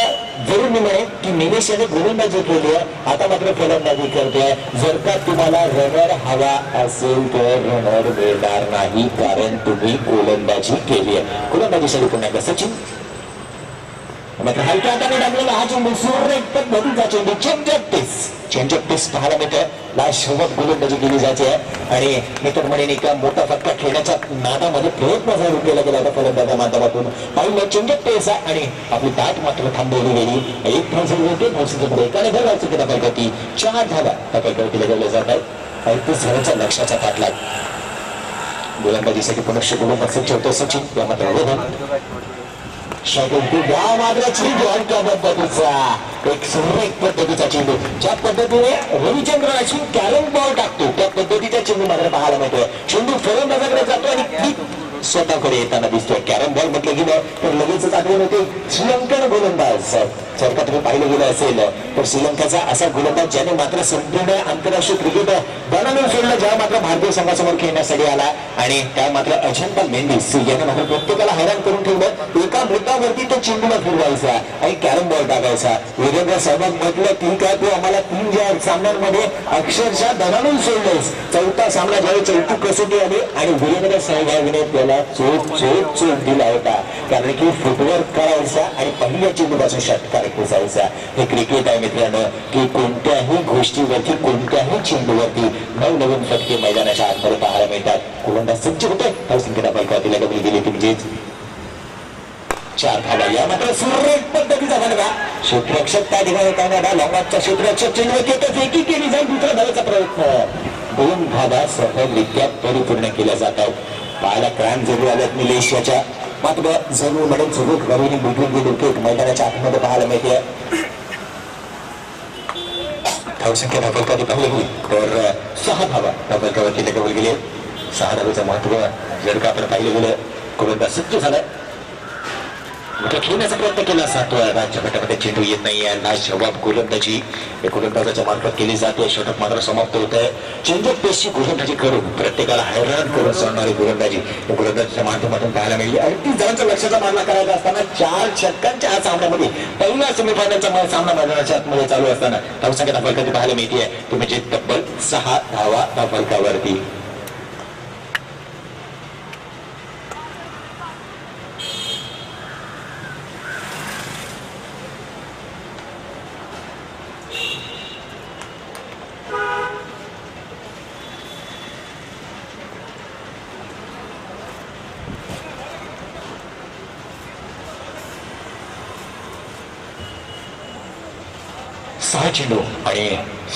A: जरूर मी म्हणेन की निलेश याने गोलंदाजी केली आहे, आता मात्र फलंदाजी करते. जर का तुम्हाला रनर हवा असेल तर रनर मिळणार नाही, कारण तुम्ही गोलंदाजी केली आहे. गोलंदाजीसाठी पुन्हा एकदा सचिन. मात्र हलक्या हाताने डांबलेला हा चेंडू सुरेख पद्धतीचा चेंडू चेंजअप टेस्ट पाहायला मिळतं. लाशोबत गोलंदाजी केली जाते आणि मी तर म्हणेन एका मोठा फटका खेळण्याच्या नादामध्ये प्रयत्न जरूर केला गेला होता फलंदाजा माध्यमातून. पाहिलं चेंजअप टेस्ट आणि आपली बॅट मात्र थांबवली गेली. एक धाव जरूर होते, धावसंख्येमध्ये एकाने जर धावसंख्येत दखल करती 4 धावा दखल केल्या गेल्या जात आहेत. 38 धावांच्या लक्षाचा पाठलाग. गोलंदाजीसाठी पुनश्च गोलंदाज सज्ज होतो सचिन. या मात्र या मात्र चेंडू हलक्या पद्धतीचा एक सुरेख पद्धतीचा चेंडू, ज्या पद्धतीने रविचंद्र अश्विन कॅरम बॉल टाकतो त्या पद्धतीचा चेंडू मात्र पाहायला मिळतोय. चेंडू फलंदाजाकडे जातो आणि स्वतःकडे येताना दिसतोय. कॅरम बॉल म्हटलं गेलं तर लगेचच आठवण होते श्रीलंकन गोलंदाज. जर का तुम्ही पाहिलं गेलं असेल तर श्रीलंकाचा असा गोलंदाज ज्याने मात्र संपूर्ण आंतरराष्ट्रीय क्रिकेट बनवून सोडलं, जेव्हा मात्र भारतीय संघासमोर खेळण्यासाठी आला आणि त्या मात्र अजंता मेंडिस याने मात्र प्रत्येकाला हैराण करून ठेवलं. एका बोटावरती तो चेंडूला फिरवायचा आणि कॅरम बॉल टाकायचा. वीरेंद्र सहवाग म्हटलं ठीक आहे, तू आम्हाला 3 सामन्यांमध्ये अक्षरशः दणानून सोडलेस. चौथा सामना ज्यावेळी चौथी कसोटी आली आणि वीरेंद्र सहवागने त्याला चोट दिला होता, कारण की फुटवर्क करायचा आणि पहिल्या चेंडूपासून षटकार पोचायचा. हे क्रिकेट आहे मित्रांनो, की कोणत्याही गोष्टीवरती कोणत्याही चेंडूवरती नवनवीन फटके मैदानाच्या आतमध्ये पाहायला मिळतात. गोलंदाज सज्ज होतोय, धावसंख्येला बलकावतीला डबल गेली तुमची 4 धावा. या मात्र सुरेख पद्धतीचा फटका. क्षेत्ररक्षक त्या ठिकाणी येताना लॉंगॉटचा क्षेत्ररक्षक चेंडूवर फेकी केली जाईल. दुसरा धावाचा प्रयत्न 2 धावा सफलरित्या परिपूर्ण केल्या जातात. पाहायला क्रांत जरूर आल्यात निलेश याच्या, मात्र जरूर म्हणून सुरू घरून बुटून गेली मैदानाच्या आतमध्ये पाहायला मिळते. धावसंख्या धावलकाची पाहिली गेली तर 6 धावा धावलकावरती डबल गेले. 6 धावेचं महत्व जर का आपण पाहिलं गेलं, गोलंदाज सज्ज झालाय. मोठा खेळण्याचा प्रयत्न केला जातो राज्य गटामध्ये चेंडू येत नाहीये लास्ट जबाब गोलंदाजी गोलंदाजाच्या मार्फत केली जाते षटक मात्र समाप्त होत आहे चेंडू पेशी गोलंदाजी करून प्रत्येकाला हैराण करून सोडणारी गोलंदाजी गोलंदाजीच्या माध्यमातून पाहायला मिळली आणि 30 जणांचा लक्षाचा मारला करायचा असताना 4 षटकांच्या या सामन्यामध्ये पहिल्या सेमीफायनलचा सामना मैदानाच्या आतमध्ये चालू असताना धावसंख्या धावफलकावरती पाहायला मिळते ती म्हणजे तब्बल 6 धावा धावफलकावरती. सहा चेंडू आणि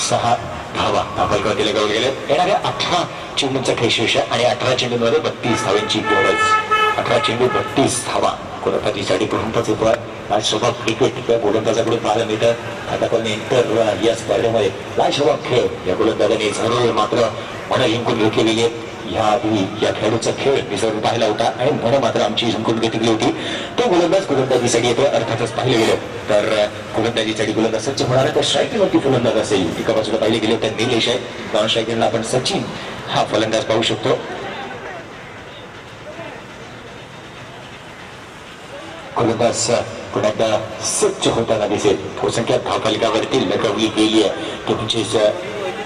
A: 6 धावा धावफलकावरती लगावले गेले येणाऱ्या 18 चेंडूंचा खेळशेष आणि 18 चेंडूंमध्ये 32 धावांची गरज 18 चेंडू 32 धावा गोलंदाजीसाठी पर्यंतच येतोय लाजवाब क्रिकेट या गोलंदाजाकडून पाहायला मिळतं आता पण इंटर या स्पर्धेमध्ये लाजवाब खेळ या गोलंदाजाने जरूर मात्र मन जिंकून घेतली गेली ह्या आधी या खेळाडूचा खेळ मी जरूर पाहिला होता आणि मन मात्र आमची जिंकून घेतली होती तो गोलंदाज गोलंदाजीसाठी येतो अर्थातच पाहिलं गेलं तर गोलंदाजीसाठी गोलंदाज सज्ज होणार तर स्ट्रायकिंगवरती फलंदाज असेल एका बाजूला पाहिले गेले तर निलेश आहे नॉन स्ट्रायकिंगला आपण सचिन हा फलंदाज पाहू शकतो गोलंदाज पुन्हा स्वच्छ होताना दिसेल धावसंख्या धावफलकावरती लगवली गेली आहे तो म्हणजेच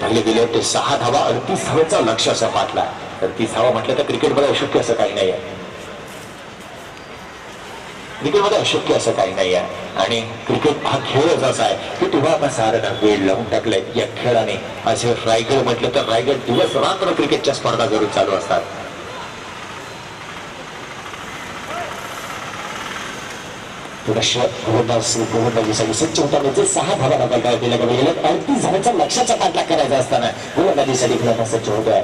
A: पाहिले गेले ते 6 धावा 38 धावांचा लक्ष असा पाटला 38 धावा म्हटलं तर क्रिकेटमध्ये अशक्य असं काही नाही आहे क्रिकेटमध्ये अशक्य असं काही नाही आहे आणि क्रिकेट हा खेळच असा आहे की तुम्हा आपण सारं वेळ लावून टाकलंय या खेळाने असे रायगड म्हटलं तर रायगड दिवस रात्र क्रिकेटच्या स्पर्धा जरूर चालू असतात गोलंदाजीसाठी स्वच्छ होताना जे 6 धावा धावफलकावरती लगावले गेले 38 जणांचा लक्षाचा पाठलाग करायचा असताना गोलंदाजीसाठी गोलंदाज सज्ज होतोय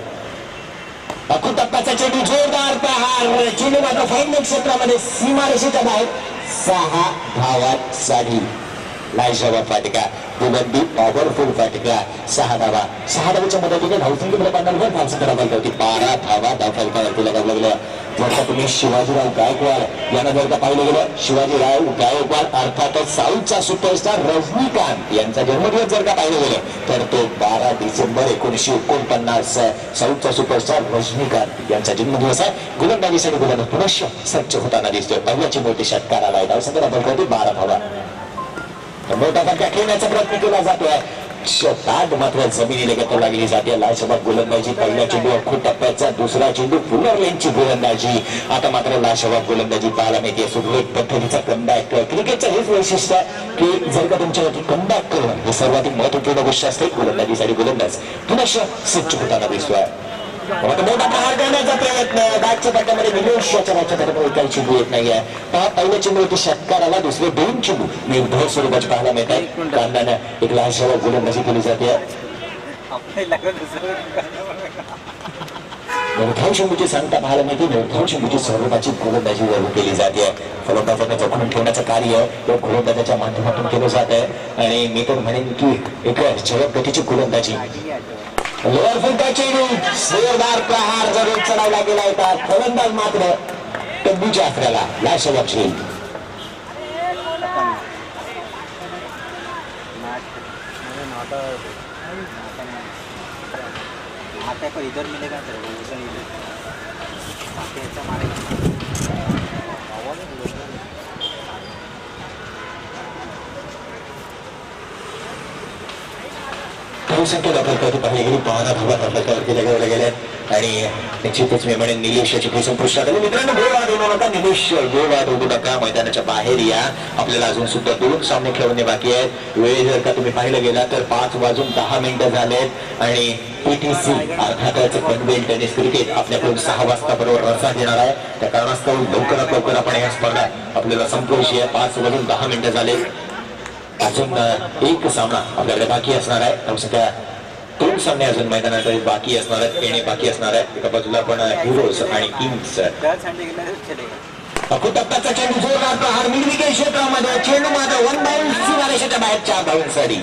A: अखून टप्प्याचा चेंडू जोरदार प्रहार चेंडू मात्र फायनल क्षेत्रामध्ये सीमारेषेच्या बाहेर 6 धावांसाठी लाजवाब फाटका बुलंदी पॉवरफुल फाटका 6 धावाच्या मदतीने धावसंख्येमध्ये 50 धावसंख्या धावफलकावरती 12 धावा धावफलकावरती लगावलं गेलं जर का तुम्ही शिवाजीराव गायकवाड यांना जर का पाहिलं गेलं शिवाजीराव गायकवाड अर्थातच साऊथचा सुपरस्टार रजनीकांत यांचा जन्मदिवस जर का पाहिलं गेलं तर तो 12 डिसेंबर 1949 साऊथचा सुपरस्टार रजनीकांत यांचा जन्मदिवस आहे गोलंदाजीसाठी गोलंदाज पुनश्च सज्ज होताना दिसतोय पहिल्याची मोठी षटकार आलाय धावसंख्या धावफलकावरती 12 धावा मोठा फटका खेळण्याचा प्रयत्न केला जातोय दाट मात्र जमिनीला गती लागली जाते लाजवाब गोलंदाजी पहिला चेंडू अखूट टप्प्याचा दुसरा चेंडू पुनर्लेनची गोलंदाजी आता मात्र लाजवाब गोलंदाजी पाहायला मिळते सुदृढ पद्धतीचा कमबॅक क्रिकेटचं हेच वैशिष्ट्य आहे की जर का तुमच्यावरती कमबॅक करणं हे सर्वाधिक महत्वपूर्ण गोष्ट असते गोलंदाजीसाठी गोलंदाज पुनश्च सज्ज होताना दिसतोय मोठा प्रहार करण्याचा प्रयत्न बॅटच्या पट्ट्यामध्ये निलेशच्या राज्यात काही चेंडू येत नाहीये पहिल्या चेंडूवरती षटकाराला दुसरे 2 चेंडू निर्धाव स्वरूपाचे पाहायला मिळतात कांदानं एक लाजवाब गोलंदाजी केली जाते निर्धाव चेंडूची सांगता पाहायला मिळते निर्धाव चेंडूची स्वरूपाची गोलंदाजी लागू केली जाते फलंदाजांना जखून ठेवण्याचं कार्य या गोलंदाजाच्या माध्यमातून केलं जात आहे आणि मी तर म्हणेन की एक जलद गतीची गोलंदाजी जोरदार प्रहार जरूर चढवला गेला होता फलंदाज मात्र तंबूच्या आसऱ्याला लाजवाब खेळ
C: को इधर मिलेगा तेरे को उधर मारेगा
A: धावसंख्या धावफलकावरती पाहिली गेली 12 धावा धावफलकावरती लगावल्या गेल्या आणि निश्चितच मी म्हणेन निलेशची खेळ संपुष्टात आली मित्रांनो गोळ वाद होऊ नका निलेश गोळ वाद होऊ नका मैदानाच्या बाहेर या आपल्याला अजून सुद्धा 2 सामने खेळवणे बाकी आहेत वेळ जर का तुम्ही पाहिलं गेला तर 5:10 झालेत आणि PTC अर्थातच पनवेल टेनिस क्रिकेट आपल्याकडून 6 वाजता बरोबर रसा देणार आहे त्या कारणास्तव लवकरात लवकर आपण या स्पर्धा आपल्याला संपवायची आहे 5:10 झाले अजून एक सामना आपल्याकडे बाकी असणार आहे धावसंख्या 2 सामने अजून मैदानात बाकी असणार आहेत येणे बाकी असणार आहे एका बाजूला पण हिरोज आणि किंग्स अखूट टप्प्याचा चेंडू जोरदार प्रहार मिडविकेट क्षेत्रामध्ये चेंडू मात्र 1 बाउंड सीमारेषेच्या बाहेरच्या धावांसाठी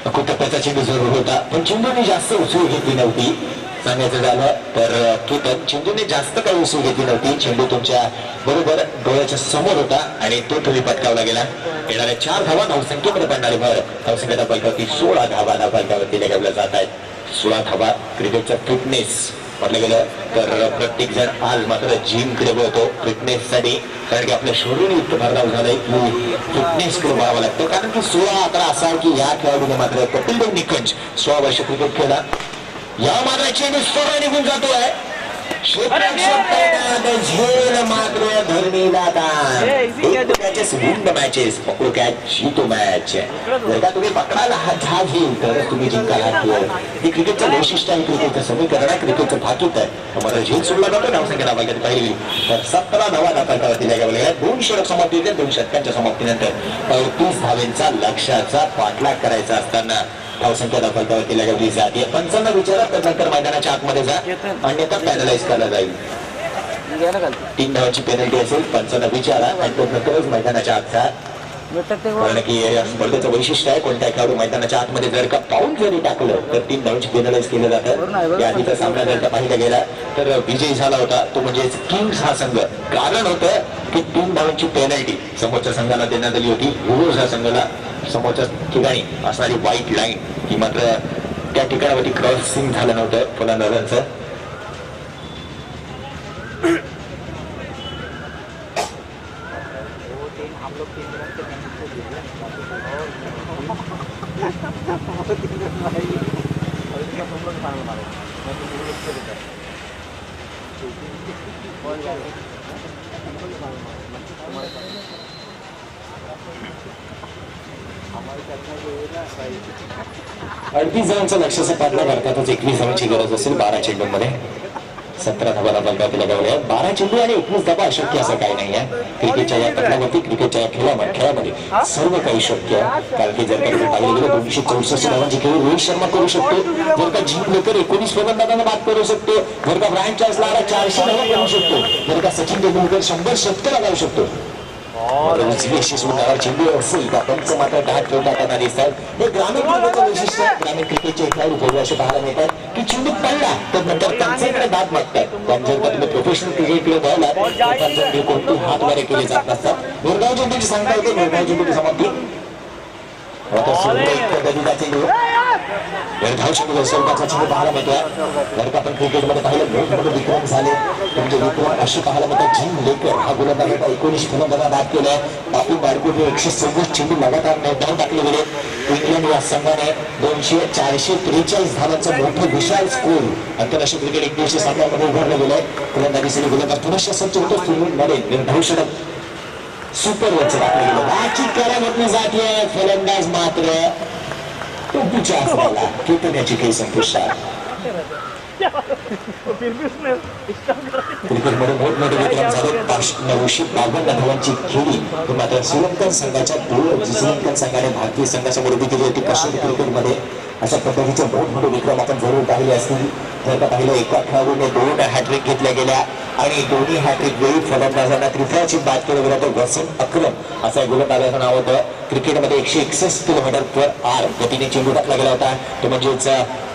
A: अखूट टप्प्याचा चेंडू जरूर होता पण चेंडूने जास्त उचलून घेतली नव्हती सांगायचं झालं तर केतन चेंडूने जास्त काही उसळी घेतली नव्हती. चेंडू तुमच्या बरोबर डोळ्याच्या समोर होता आणि तो तुम्ही पटकावला गेला. येणाऱ्या 4 धावा धावसंख्येमध्ये पडणारी भर धावसंख्येच्या फलकावरती 16 धावा फलकावरती लगावल्या जात आहेत. 16 धावा क्रिकेटचा फिटनेस म्हटलं गेलं तर प्रत्येक जण आज मात्र जिमकडे बोलतो फिटनेस साठी. कारण की आपल्या शरीर इतकं भरधाव झालंय की फिटनेस कडे बघावं लागतं. कारण की 16-11 असा की या खेळाडूने मात्र कपिल देव निकंज 16 वर्ष क्रिकेट खेळला. या मात्र चेंडू स्कोर निघून जातोय. झेल मात्र धरणीला मॅचेस विन द मॅचेस पकडू कॅच जीतो मॅच. जर का तुम्ही पकडायला हा घेईल तर तुम्ही जिंकाल हा खेळ. हे क्रिकेटचं वैशिष्ट्य आहे. क्रिकेटचं समीकरण आहे. क्रिकेटचं भाकीत आहे. मात्र झेल सोडला जातो धावसंख्या धावायची पहिली तर 17 धावा दाखल दिल्या. 2 षटक समाप्ती 2 षटकांच्या समाप्तीनंतर 35 धावेंचा लक्ष्याचा पाठलाग करायचा असताना धावसंख्या दाखल लगावली जाते. पंचांना विचारा तर नंतर मैदानाच्या आतमध्ये जा अन्यथा पॅनलाइज केला जाईल. 3 धावांची पेनल्टी असेल. पंचांना विचारा आणि तो नंतरच मैदानाच्या आत जा. कारण की या स्पर्धेचं वैशिष्ट्य आहे कोणत्या खेळाडू मैदानाच्या आतमध्ये जर का पाऊल जरी टाकलं तर 3 धावांची पेनलाइज केलं जातं. या आधीचा सामना जर का पाहिला गेला तर विजयी झाला होता तो म्हणजे किंग्स हा संघ. कारण होतं की 3 धावांची पेनल्टी समोरच्या संघाला देण्यात आली होती. युरोज हा संघाला समोरच्या ठिकाणी असणारी व्हाईट लाईन ही मात्र त्या ठिकाणावरती क्रॉसिंग झालं नव्हतं फलंदाजांचं. अडतीस जणांचं लक्षाचा पाठला करतातच 21 धावांची गरज असेल 12 चेंडूंमध्ये. 17 धावा फलकावरती लगावल्या. 12 चेंडू आणि 21 धावा अशक्य असं काही नाही आहे. क्रिकेटच्या या पटलावरती क्रिकेटच्या या खेळामध्ये सर्व काही शक्य आहे. कारण की जर का तुम्ही पाहिलं गेलं 264 धावांची खेळ रोहित शर्मा करू शकतो. जर का जिंकलेकर 19 फलंदाजांना बाद करू शकतो. जर का ब्रायन चार्ल्सला 400 धावा करू शकतो. जर का सचिन तेंडुलकर 100 शतकं लगावू शकतो. चेंडू असेल त्या पंच मात्र डाट खेळ टाकताना दिसतात. हे ग्रामीण क्रिकेटचं वैशिष्ट्य. ग्रामीण क्रिकेटचे खेळाडू खेळू असे पाहायला मिळतात की चेंडू पडला तर नंतर त्यांच्याकडे दाद मागतात. पण जर का तुम्ही प्रोफेशनल क्रिकेटकडे पाहिला कोणते हात वगैरे केले जात नसतात. मुरगाव चेंडूची सांगता येते. मुरगाव चेंडूची समाप्ती धावशेंडू स्वरूपाचा चेंडू पाहायला मिळतोय. जर का आपण क्रिकेटमध्ये पाहिलं मोठमोठे विक्रम झाले म्हणजे विक्रम असे पाहायला मिळतात. जिम लेकर हा गोलंदाज 19 फलंदाजांना बाद केलाय. बापू बारकोटे 126 चेंडू लगातार धाव टाकले गेले. इंग्लंड या संघाने 443 धावांचं मोठं विशाल स्कोर आंतरराष्ट्रीय क्रिकेट एकदिवसीय सामन्यामध्ये उभारलं गेलंय. फलंदाजीसाठी गोलंदाज थोडासा सज्ज होतो. निर्धाव षटक सुपर वरचं टाकलं गेलं. बाकी करावरती जाते फलंदाज मात्र टोपीच्या असलेला केतन याची काही संपुष्ट क्रिकेटमध्ये मोठमोठे विक्रम झाले. 952 धावांची खेळी मात्र श्रीलंकन संघाच्या श्रीलंकन संघाने भारतीय संघासमोर उभी केली होती कसोटी क्रिकेटमध्ये. अशा पद्धतीचे मोठमोठे विक्रम आपण जरूर पाहिले असतील. जर का पाहिलं एका खेळाडूने 2 हॅट्रिक घेतल्या गेल्या आणि दोन्ही हॅट्रिक वेळी फलंदाजांना त्रिफळाची बाद केलं गेलं तर वसीम अक्रम असा गोलंदाजाचं नाव होतं. क्रिकेटमध्ये 161 किलोमीटर/आवर गतीने चेंडू टाकला गेला होता. तो म्हणजेच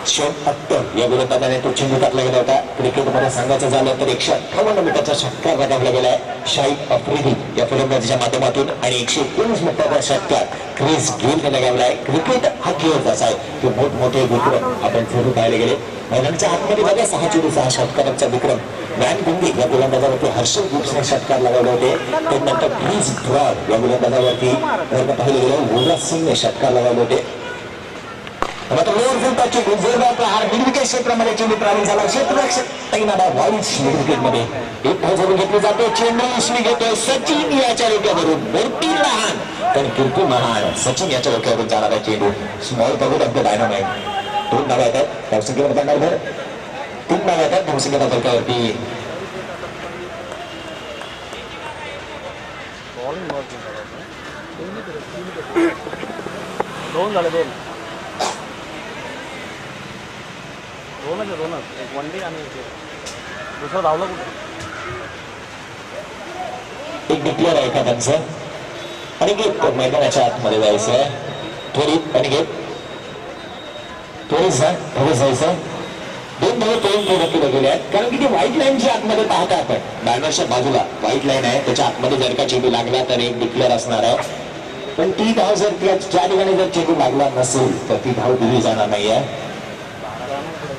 A: शॉट अत्तर या गोलंदाजाने तो चेंडू टाकला गेला होता. क्रिकेटमध्ये सांगायचं झालं तर 158 मीटरचा षटकार लगावला गेलाय शाहिद आफ्रिदी या फलंदाजीच्या माध्यमातून आणि 119 मीटरचा षटकार क्रिस गेलने लगावलाय. क्रिकेट हा खेळ असा आहे की मोठमोठे विक्रम आपण जरूर पाहायला गेले. मैदानाच्या आतमध्ये बघा 6 चेंडूचा षटकाराचा विक्रम व्हॅन गुंडी या गोलंदाजावरती हर्षल गुप्सने षटकार लगावले होते. त्यानंतर क्रिस ब्रॉड या गोलंदाजावरती पाहिलं गेलं युवराज सिंगने षटकार लगावले होते. क्षेत्रामध्ये चेंडू ट्रॅव्हल झाला. विकेटमध्ये एक धाव झोडून घेतली जाते. चेंडू उसळी घेतोय सचिन याच्या डोक्यावरून. मोठी लहान पण कीर्ती महान सचिन याच्या डोक्यावरून जाणार आहे चेंडू. स्मॉल बघून अगदी डायनामाइट. 2 धावा येतात धावसंख्येमध्ये पडणार भर. 3 धावा येतात धावसंख्येच्या फलकावरती.
B: दोन झाले. दोनच एक वन डे आणि दुसरं धावलं कुठे.
A: एक डिक्लेअर आहे का त्यांचं आणि गेट मैदानाच्या आतमध्ये जायचं आहे. त्वरित आणि गेट त्वरित जा थोडं जायचं. 2 दोन धाव पूर्ण केले गेले आहेत, कारण की ती व्हाईट लाईनच्या आतमध्ये पाहता आपण बॅनरच्या बाजूला व्हाईट लाईन आहे, त्याच्या आतमध्ये जर का चेंडू लागला तर एक डिक्लेअर असणार आहे. पण ती धाव जर ज्या ठिकाणी जर चेंडू लागला नसेल तर ती धाव दिली जाणार नाही आहे.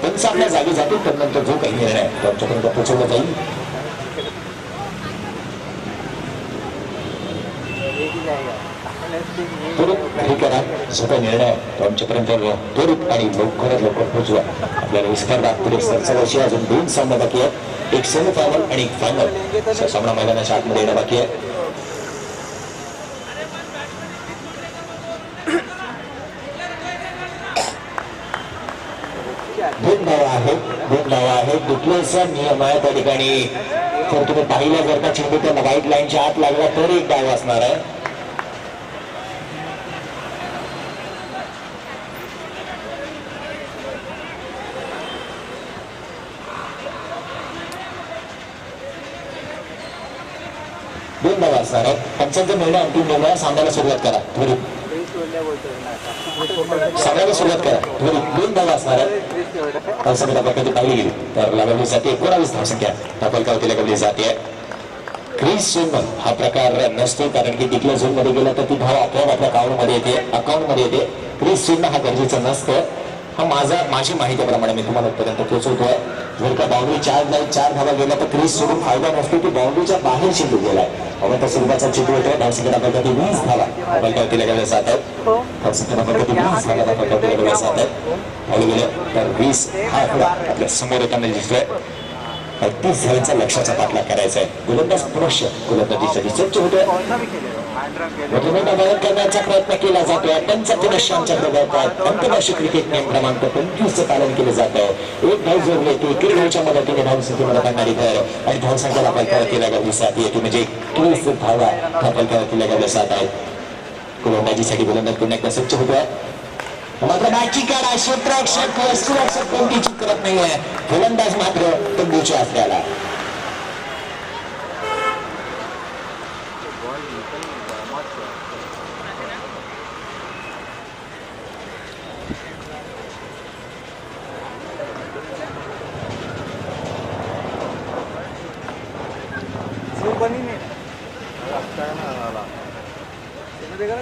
A: पंच आपल्या जागी जातील, तर नंतर जो काही निर्णय त्यांच्यापर्यंत पोहोचवला जाईल. हे करा, जो काही निर्णय तुमच्यापर्यंत त्वरित आणि लवकरात लवकर पोहोचवा. आपल्याला स्पर्धा पुढे सरसावरची अजून 2 सामने बाकी आहेत, एक सेमीफायनल आणि एक फायनल. सामना मैदानाच्या आतमध्ये येणं बाकी आहे. दोन धावा आहेत. डिक्लेअरचा नियम आहे त्या ठिकाणी. जर तुम्ही पाहिलं जर का चेंडू त्या व्हाईट लाईनच्या आत लागला तर एक धाव असणार आहे. दोन धावा असणार आहेत. पंचांचा निर्णय अंतिम निर्णय. सामन्याला सुरुवात करा त्वरित. सामन्याला सुरुवात करा त्वरित. दोन धावा असणार आहेत. धावसंख्या प्रकारे पाहिली गेली तर लागवली जाते 19 धावसंख्या धावफलकावरती लागवली जाते. क्रीज झोन हा प्रकार नसतो, कारण की डिक्लेअर झोन मध्ये गेला तर ती धाव आपल्या अकाउंटमध्ये येते. क्रीज झोन हा गरजेचं नसतं. हा माझी माहितीप्रमाणे मी तुम्हाला पर्यंत पोहोचवतोय. जर का बाउंड्री 4 धावा गेला तर क्रीज सोडून फायदा नसतो, की बाउंड्रीच्या बाहेर चेंडू गेलाय. अवंत स्वरूपाचा चेंडू होतो. धावसंख्या प्रकारे 20 धावा धावफलकावरती लागवल्या जातात. धावसंख्या प्रकारे 20 धावा धावफलकावरती लागवल्या जातात. आवडे गेलं तर 20 हा आकडा आपल्या समोर येताना दिसतोय. 30 धावांचा लक्षाचा पाठलाग करायचा आहे. गोलंदाज पुनश्च गोलंदाजीसाठी सज्ज होतोय. करण्याचा प्रयत्न केला जातोय. त्यांचा पुनश्च आमच्या प्रभावात आंतरराष्ट्रीय क्रिकेट नियम क्रमांक 25 पालन केलं जात आहे. एक धाव जोडले ती क्रीडाच्या मदतीने धावसंख्येमध्ये करणारी धाव आणि धावसंख्याला फलकावरती लागवली जाते ती म्हणजे 21 धावा फलकावरती लागवल्या जात आहेत. गोलंदाजीसाठी गोलंदाज पुन्हा एकदा सज्ज होतोय. मात्र बाकी काढा क्षेत्ररक्षक वस्तुरक्षक कोणती चूक करत नाहीये. गोलंदाज मात्र तंबूचे असल्याला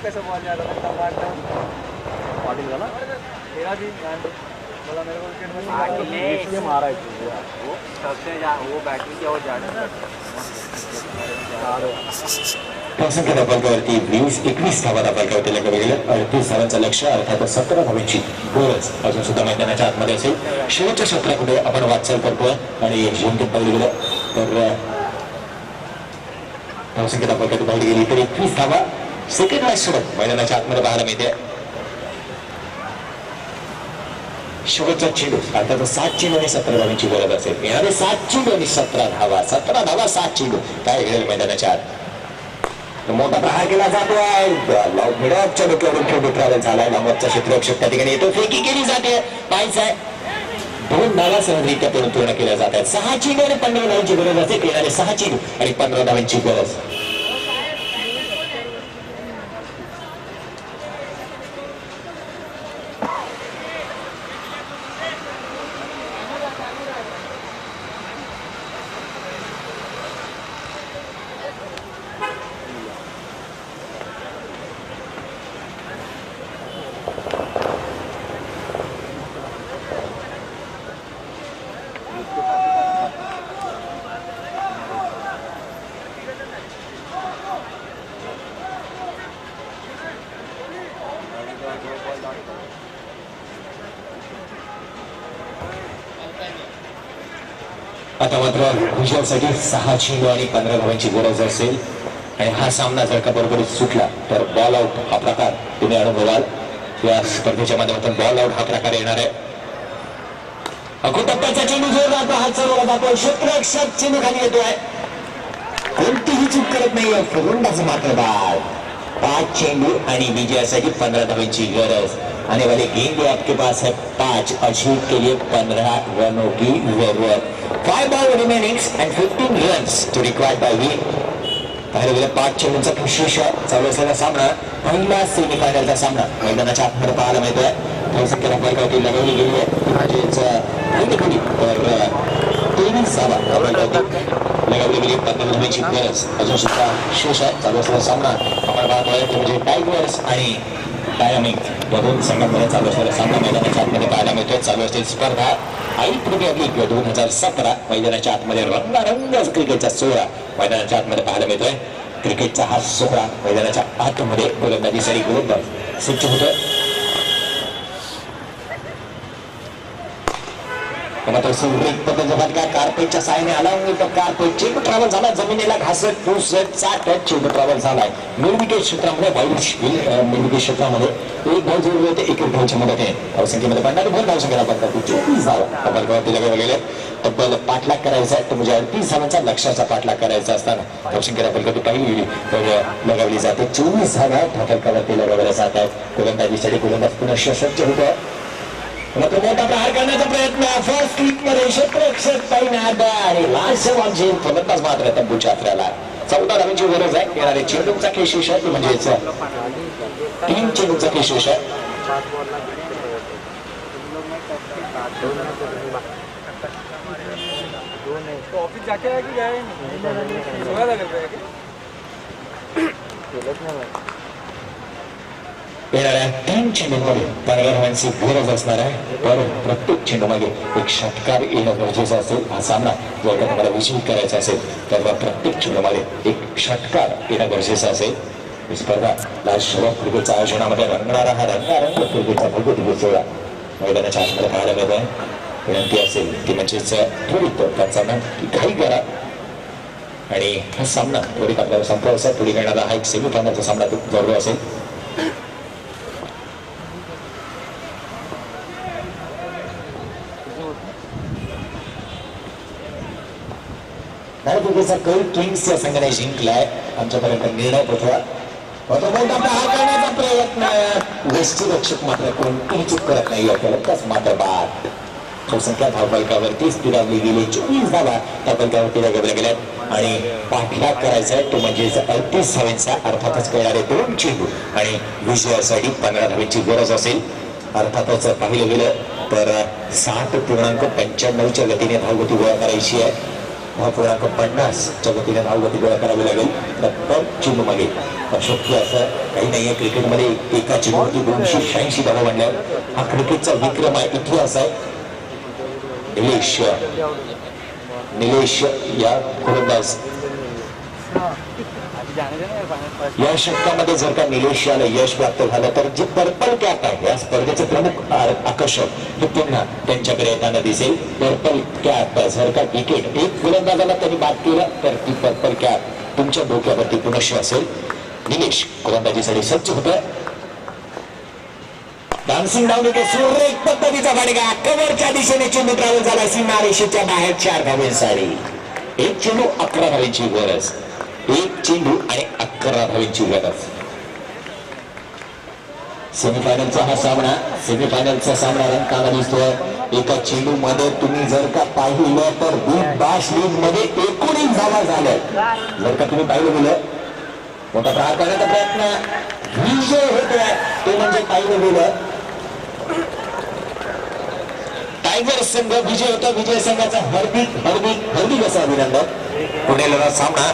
B: कैसा बॉल जा रहा था पाटिल का ना तेरा भी बोला मेरे को विकेट में मारा है वो सबसे वो बैटिंग किया वो जाने
A: धावसंख्या फलकावरती 21 धावा फलकावरती लागवल्या गेल्या. 38 धावांचं लक्ष अर्थात 17 धावांची गरज अजून सुद्धा मैदानाच्या आतमध्ये असेल. शेवटच्या क्षेत्राकडे आपण वाटचाल करतोय आणि जिंकत पाहिलं गेलं तर धावसंख्या फलकावरती पाहिली गेली तर 21 धावा सेकंड मॅच सोडत मैदानाच्या आतमध्ये पाहायला मिळते. शेवटचा चेंडू अर्थात 7 चेंडू आणि 17 धावांची गरज असेल. मिळाले 7 चेंडू आणि 17 धावा 7 चेंडू काय घडेल मैदानाच्या आत. मोठा प्रहार केला जातोय. मिडऑफच्या डोक्यावरून खेळ ट्रॅव्हल झालाय. लांबचा क्षेत्ररक्षक त्या ठिकाणी येतो. फेकी केली जाते. पायच आहे. 2 धावा सहजरित्या पूर्ण केल्या जात आहेत. 6 चेंडू आणि 15 धावांची गरज असेल. येणारे 6 चेंडू आणि 15 धावांची गरज. आता मात्र विजयासाठी 6 चेंडू आणि 15 धावांची गरज असेल. आणि हा सामना जर का बरोबरीत सुटला तर बॉल आउट हा प्रकार तुम्ही अनुभवाल. या स्पर्धेच्या माध्यमातून बॉल आउट हा प्रकार येणार आहे. अगोदरचा चेंडू जोरदार हात चालवला जातो. क्षेत्ररक्षक चेंडू खाली येतोय. कोणतीही चूक करत नाहीये फलंदाज मात्र बाद. 5 चेंडू आणि विजयासाठी 15 धावांची गरज. आने वाले गेंदे आपके पास है 5. अजीत के लिए 15 रनों की जरूरत. 5 ball remaining and 15 runs to required by win. पाहिलं गेलं 5 चेंडूंचा विशेष चालू असलेला सामना. पहिला सेमीफायनलचा सामना मैदानाच्या आतमध्ये पाहायला मिळतोय. धावसंख्येला फरकावरती लगवली गेली आहे म्हणजेच तर 23 धावा लगावली गेली. 15 धावेची गरज अजून सुद्धा शेष आहे. चालू असलेला सामना आपण पाहतोय तो म्हणजे टायगर्स आणि डायनामिक या दोन संघांमध्ये चालू असलेला सामना मैदानाच्या आतमध्ये पाहायला मिळतोय. चालू असलेली स्पर्धा आई प्रीमियर लीग 2017 मैदानाच्या आतमध्ये रंगारंग क्रिकेटचा सोहळा मैदानाच्या आतमध्ये पाहायला मिळतोय. क्रिकेटचा हा सोहळा मैदानाच्या आतमध्ये गोलंदाजीसाठी गोलंदाज सज्ज होतोय. मात्र सुरेख पद्धतीचा फटका कार्पेटच्या साहाय्याने आला. तर कार्पेट चेंडू ट्रॅव्हल झाला जमिनीला घासत फुसत चाटत चेंडू ट्रॅव्हल झालाय. निर्विकेट क्षेत्रामध्ये निर्विकेट क्षेत्रामध्ये एक धाव जोडली होते. एक धावची मदत आहे. धावसंख्येमध्ये पडणारी भर धावसंख्येला पडतात 24 धावा फलकावरती लगावले गेले. तब्बल पाठलाग करायचा आहे तो म्हणजे 38 धावांचा लक्ष्याचा पाठलाग करायचा असताना धावसंख्येला फलकावरती पाहिली गेली तर लगावली जाते. 24 धावा फलकावरती लगावल्या जात आहेत. गोलंदाजीसाठी गोलंदाज पुन्हा सज्ज होतो. मात्र मोठा प्रहार करण्याचा प्रयत्न फर्स्ट क्लिकमध्ये क्षेत्ररक्षक तैनात आणि लास्ट वांचे फलंदाज मात्र तंबूच्या आथऱ्याला. 14 धावांची गरज आहे. येणारे चेंडूचा केशेष आहे म्हणजेच 3 चेंडूचा केशेष आहे.
B: ऑफिस जाके आहे की गए सोळा लागेल
A: येणाऱ्या 3 चेंडूमध्ये 15 धावांची गरज असणार आहे. तर प्रत्येक चेंडूमागे एक षटकार येणं गरजेचं असेल. हा सामना जर का तुम्हाला विजयी करायचा असेल तर प्रत्येक चेंडूमध्ये एक षटकार येणं गरजेचं असेल. ही स्पर्धा लास्ट क्रिकेटच्या आयोजनामध्ये रंगणारा हा रंगारंग क्रिकेटचा भव्य सोहळा मैदानाच्या आतमध्ये पाहायला मिळत आहे. विनंती असेल की म्हणजेच त्वरित त्यांचा घाई करा आणि हा सामना त्वरित आपल्याला संपवायचा. पुढे येणारा हा एक सेमीफायनलचा सामना जवळ असेल. भारतीचा कल किंग्स या संघाने जिंकलाय. आमच्यापर्यंत निर्णय पोहोचवा. मोठा प्रहार करण्याचा प्रयत्न वेष्टीरक्षक मात्र कोणतीही चूक करत नाही. त्यास मात्र बाद संख्या धावफलकावरती स्थिरावली गेली. 24 धावा त्या फलकावरती लगावल्या गेल्यात आणि पाठलाग करायचा आहे तो म्हणजे 38 धावांचा अर्थातच करणारे 2 चेंडू आणि विजयासाठी 15 धावांची गरज असेल. अर्थातच पाहिलं गेलं तर 7.95च्या गतीने धावगती गोळा करायची आहे. 9.50च्या गतीने धावगती गोळा करावी लागेल. तर चेंडू मागे शक्य असं काही नाहीये. क्रिकेटमध्ये एका चेंडूवरती 286 धावा म्हणल्यावर हा क्रिकेटचा विक्रम आहे. इतिहास आहे. निलेश या गोलंदाज या षटकामध्ये जर का निलेश याला यश प्राप्त झालं तर जे पर्पल कॅप आहे या स्पर्धेचे प्रमुख आकर्षक हे पुन्हा त्यांच्याकडे येताना दिसेल. पर्पल कॅप जर का विकेट एक गोलंदाजाला त्यांनी बाद केलं तर ती पर्पल कॅप तुमच्या डोक्यावरती पुनश्च असेल. निलेश गोलंदाजीसाठी सज्ज होतोय. डान्सिंग डाऊन येते सुरेख पद्धतीचा फटका कव्हरच्या दिशेने चेंडू ट्रॅव्हल झाला. सीमारेषेच्या बाहेर 4 धावांसाठी. एक चेंडू 11 धावांची गरज. एक चेंडू आणि 11 धावांची गरज. सेमीफायनलचा हा सामना सेमीफायनलचा सामना रंगकाला दिसतोय. एका चेंडू मध्ये तुम्ही जर का पाहिलं तर बिग बॅश लीग मध्ये 19 धावा झाल्या. जर का तुम्ही पाहिलं गेलं मोठा प्रहार करण्याचा प्रयत्न विजय होतोय ते म्हणजे पाहिलं गेलं टायगर्स संघ विजय होता. विजय संघाचा हार्दिक असा अभिनंदन. पुण्याला सामना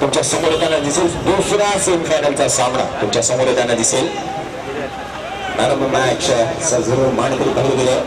A: तुमच्या समोर येताना दिसेल. दुसरा सेमीफायनलचा सामना तुमच्या समोर येताना दिसेल. मॅन ऑफ द मॅच सर्व मानकरी पाहिलं गेलं.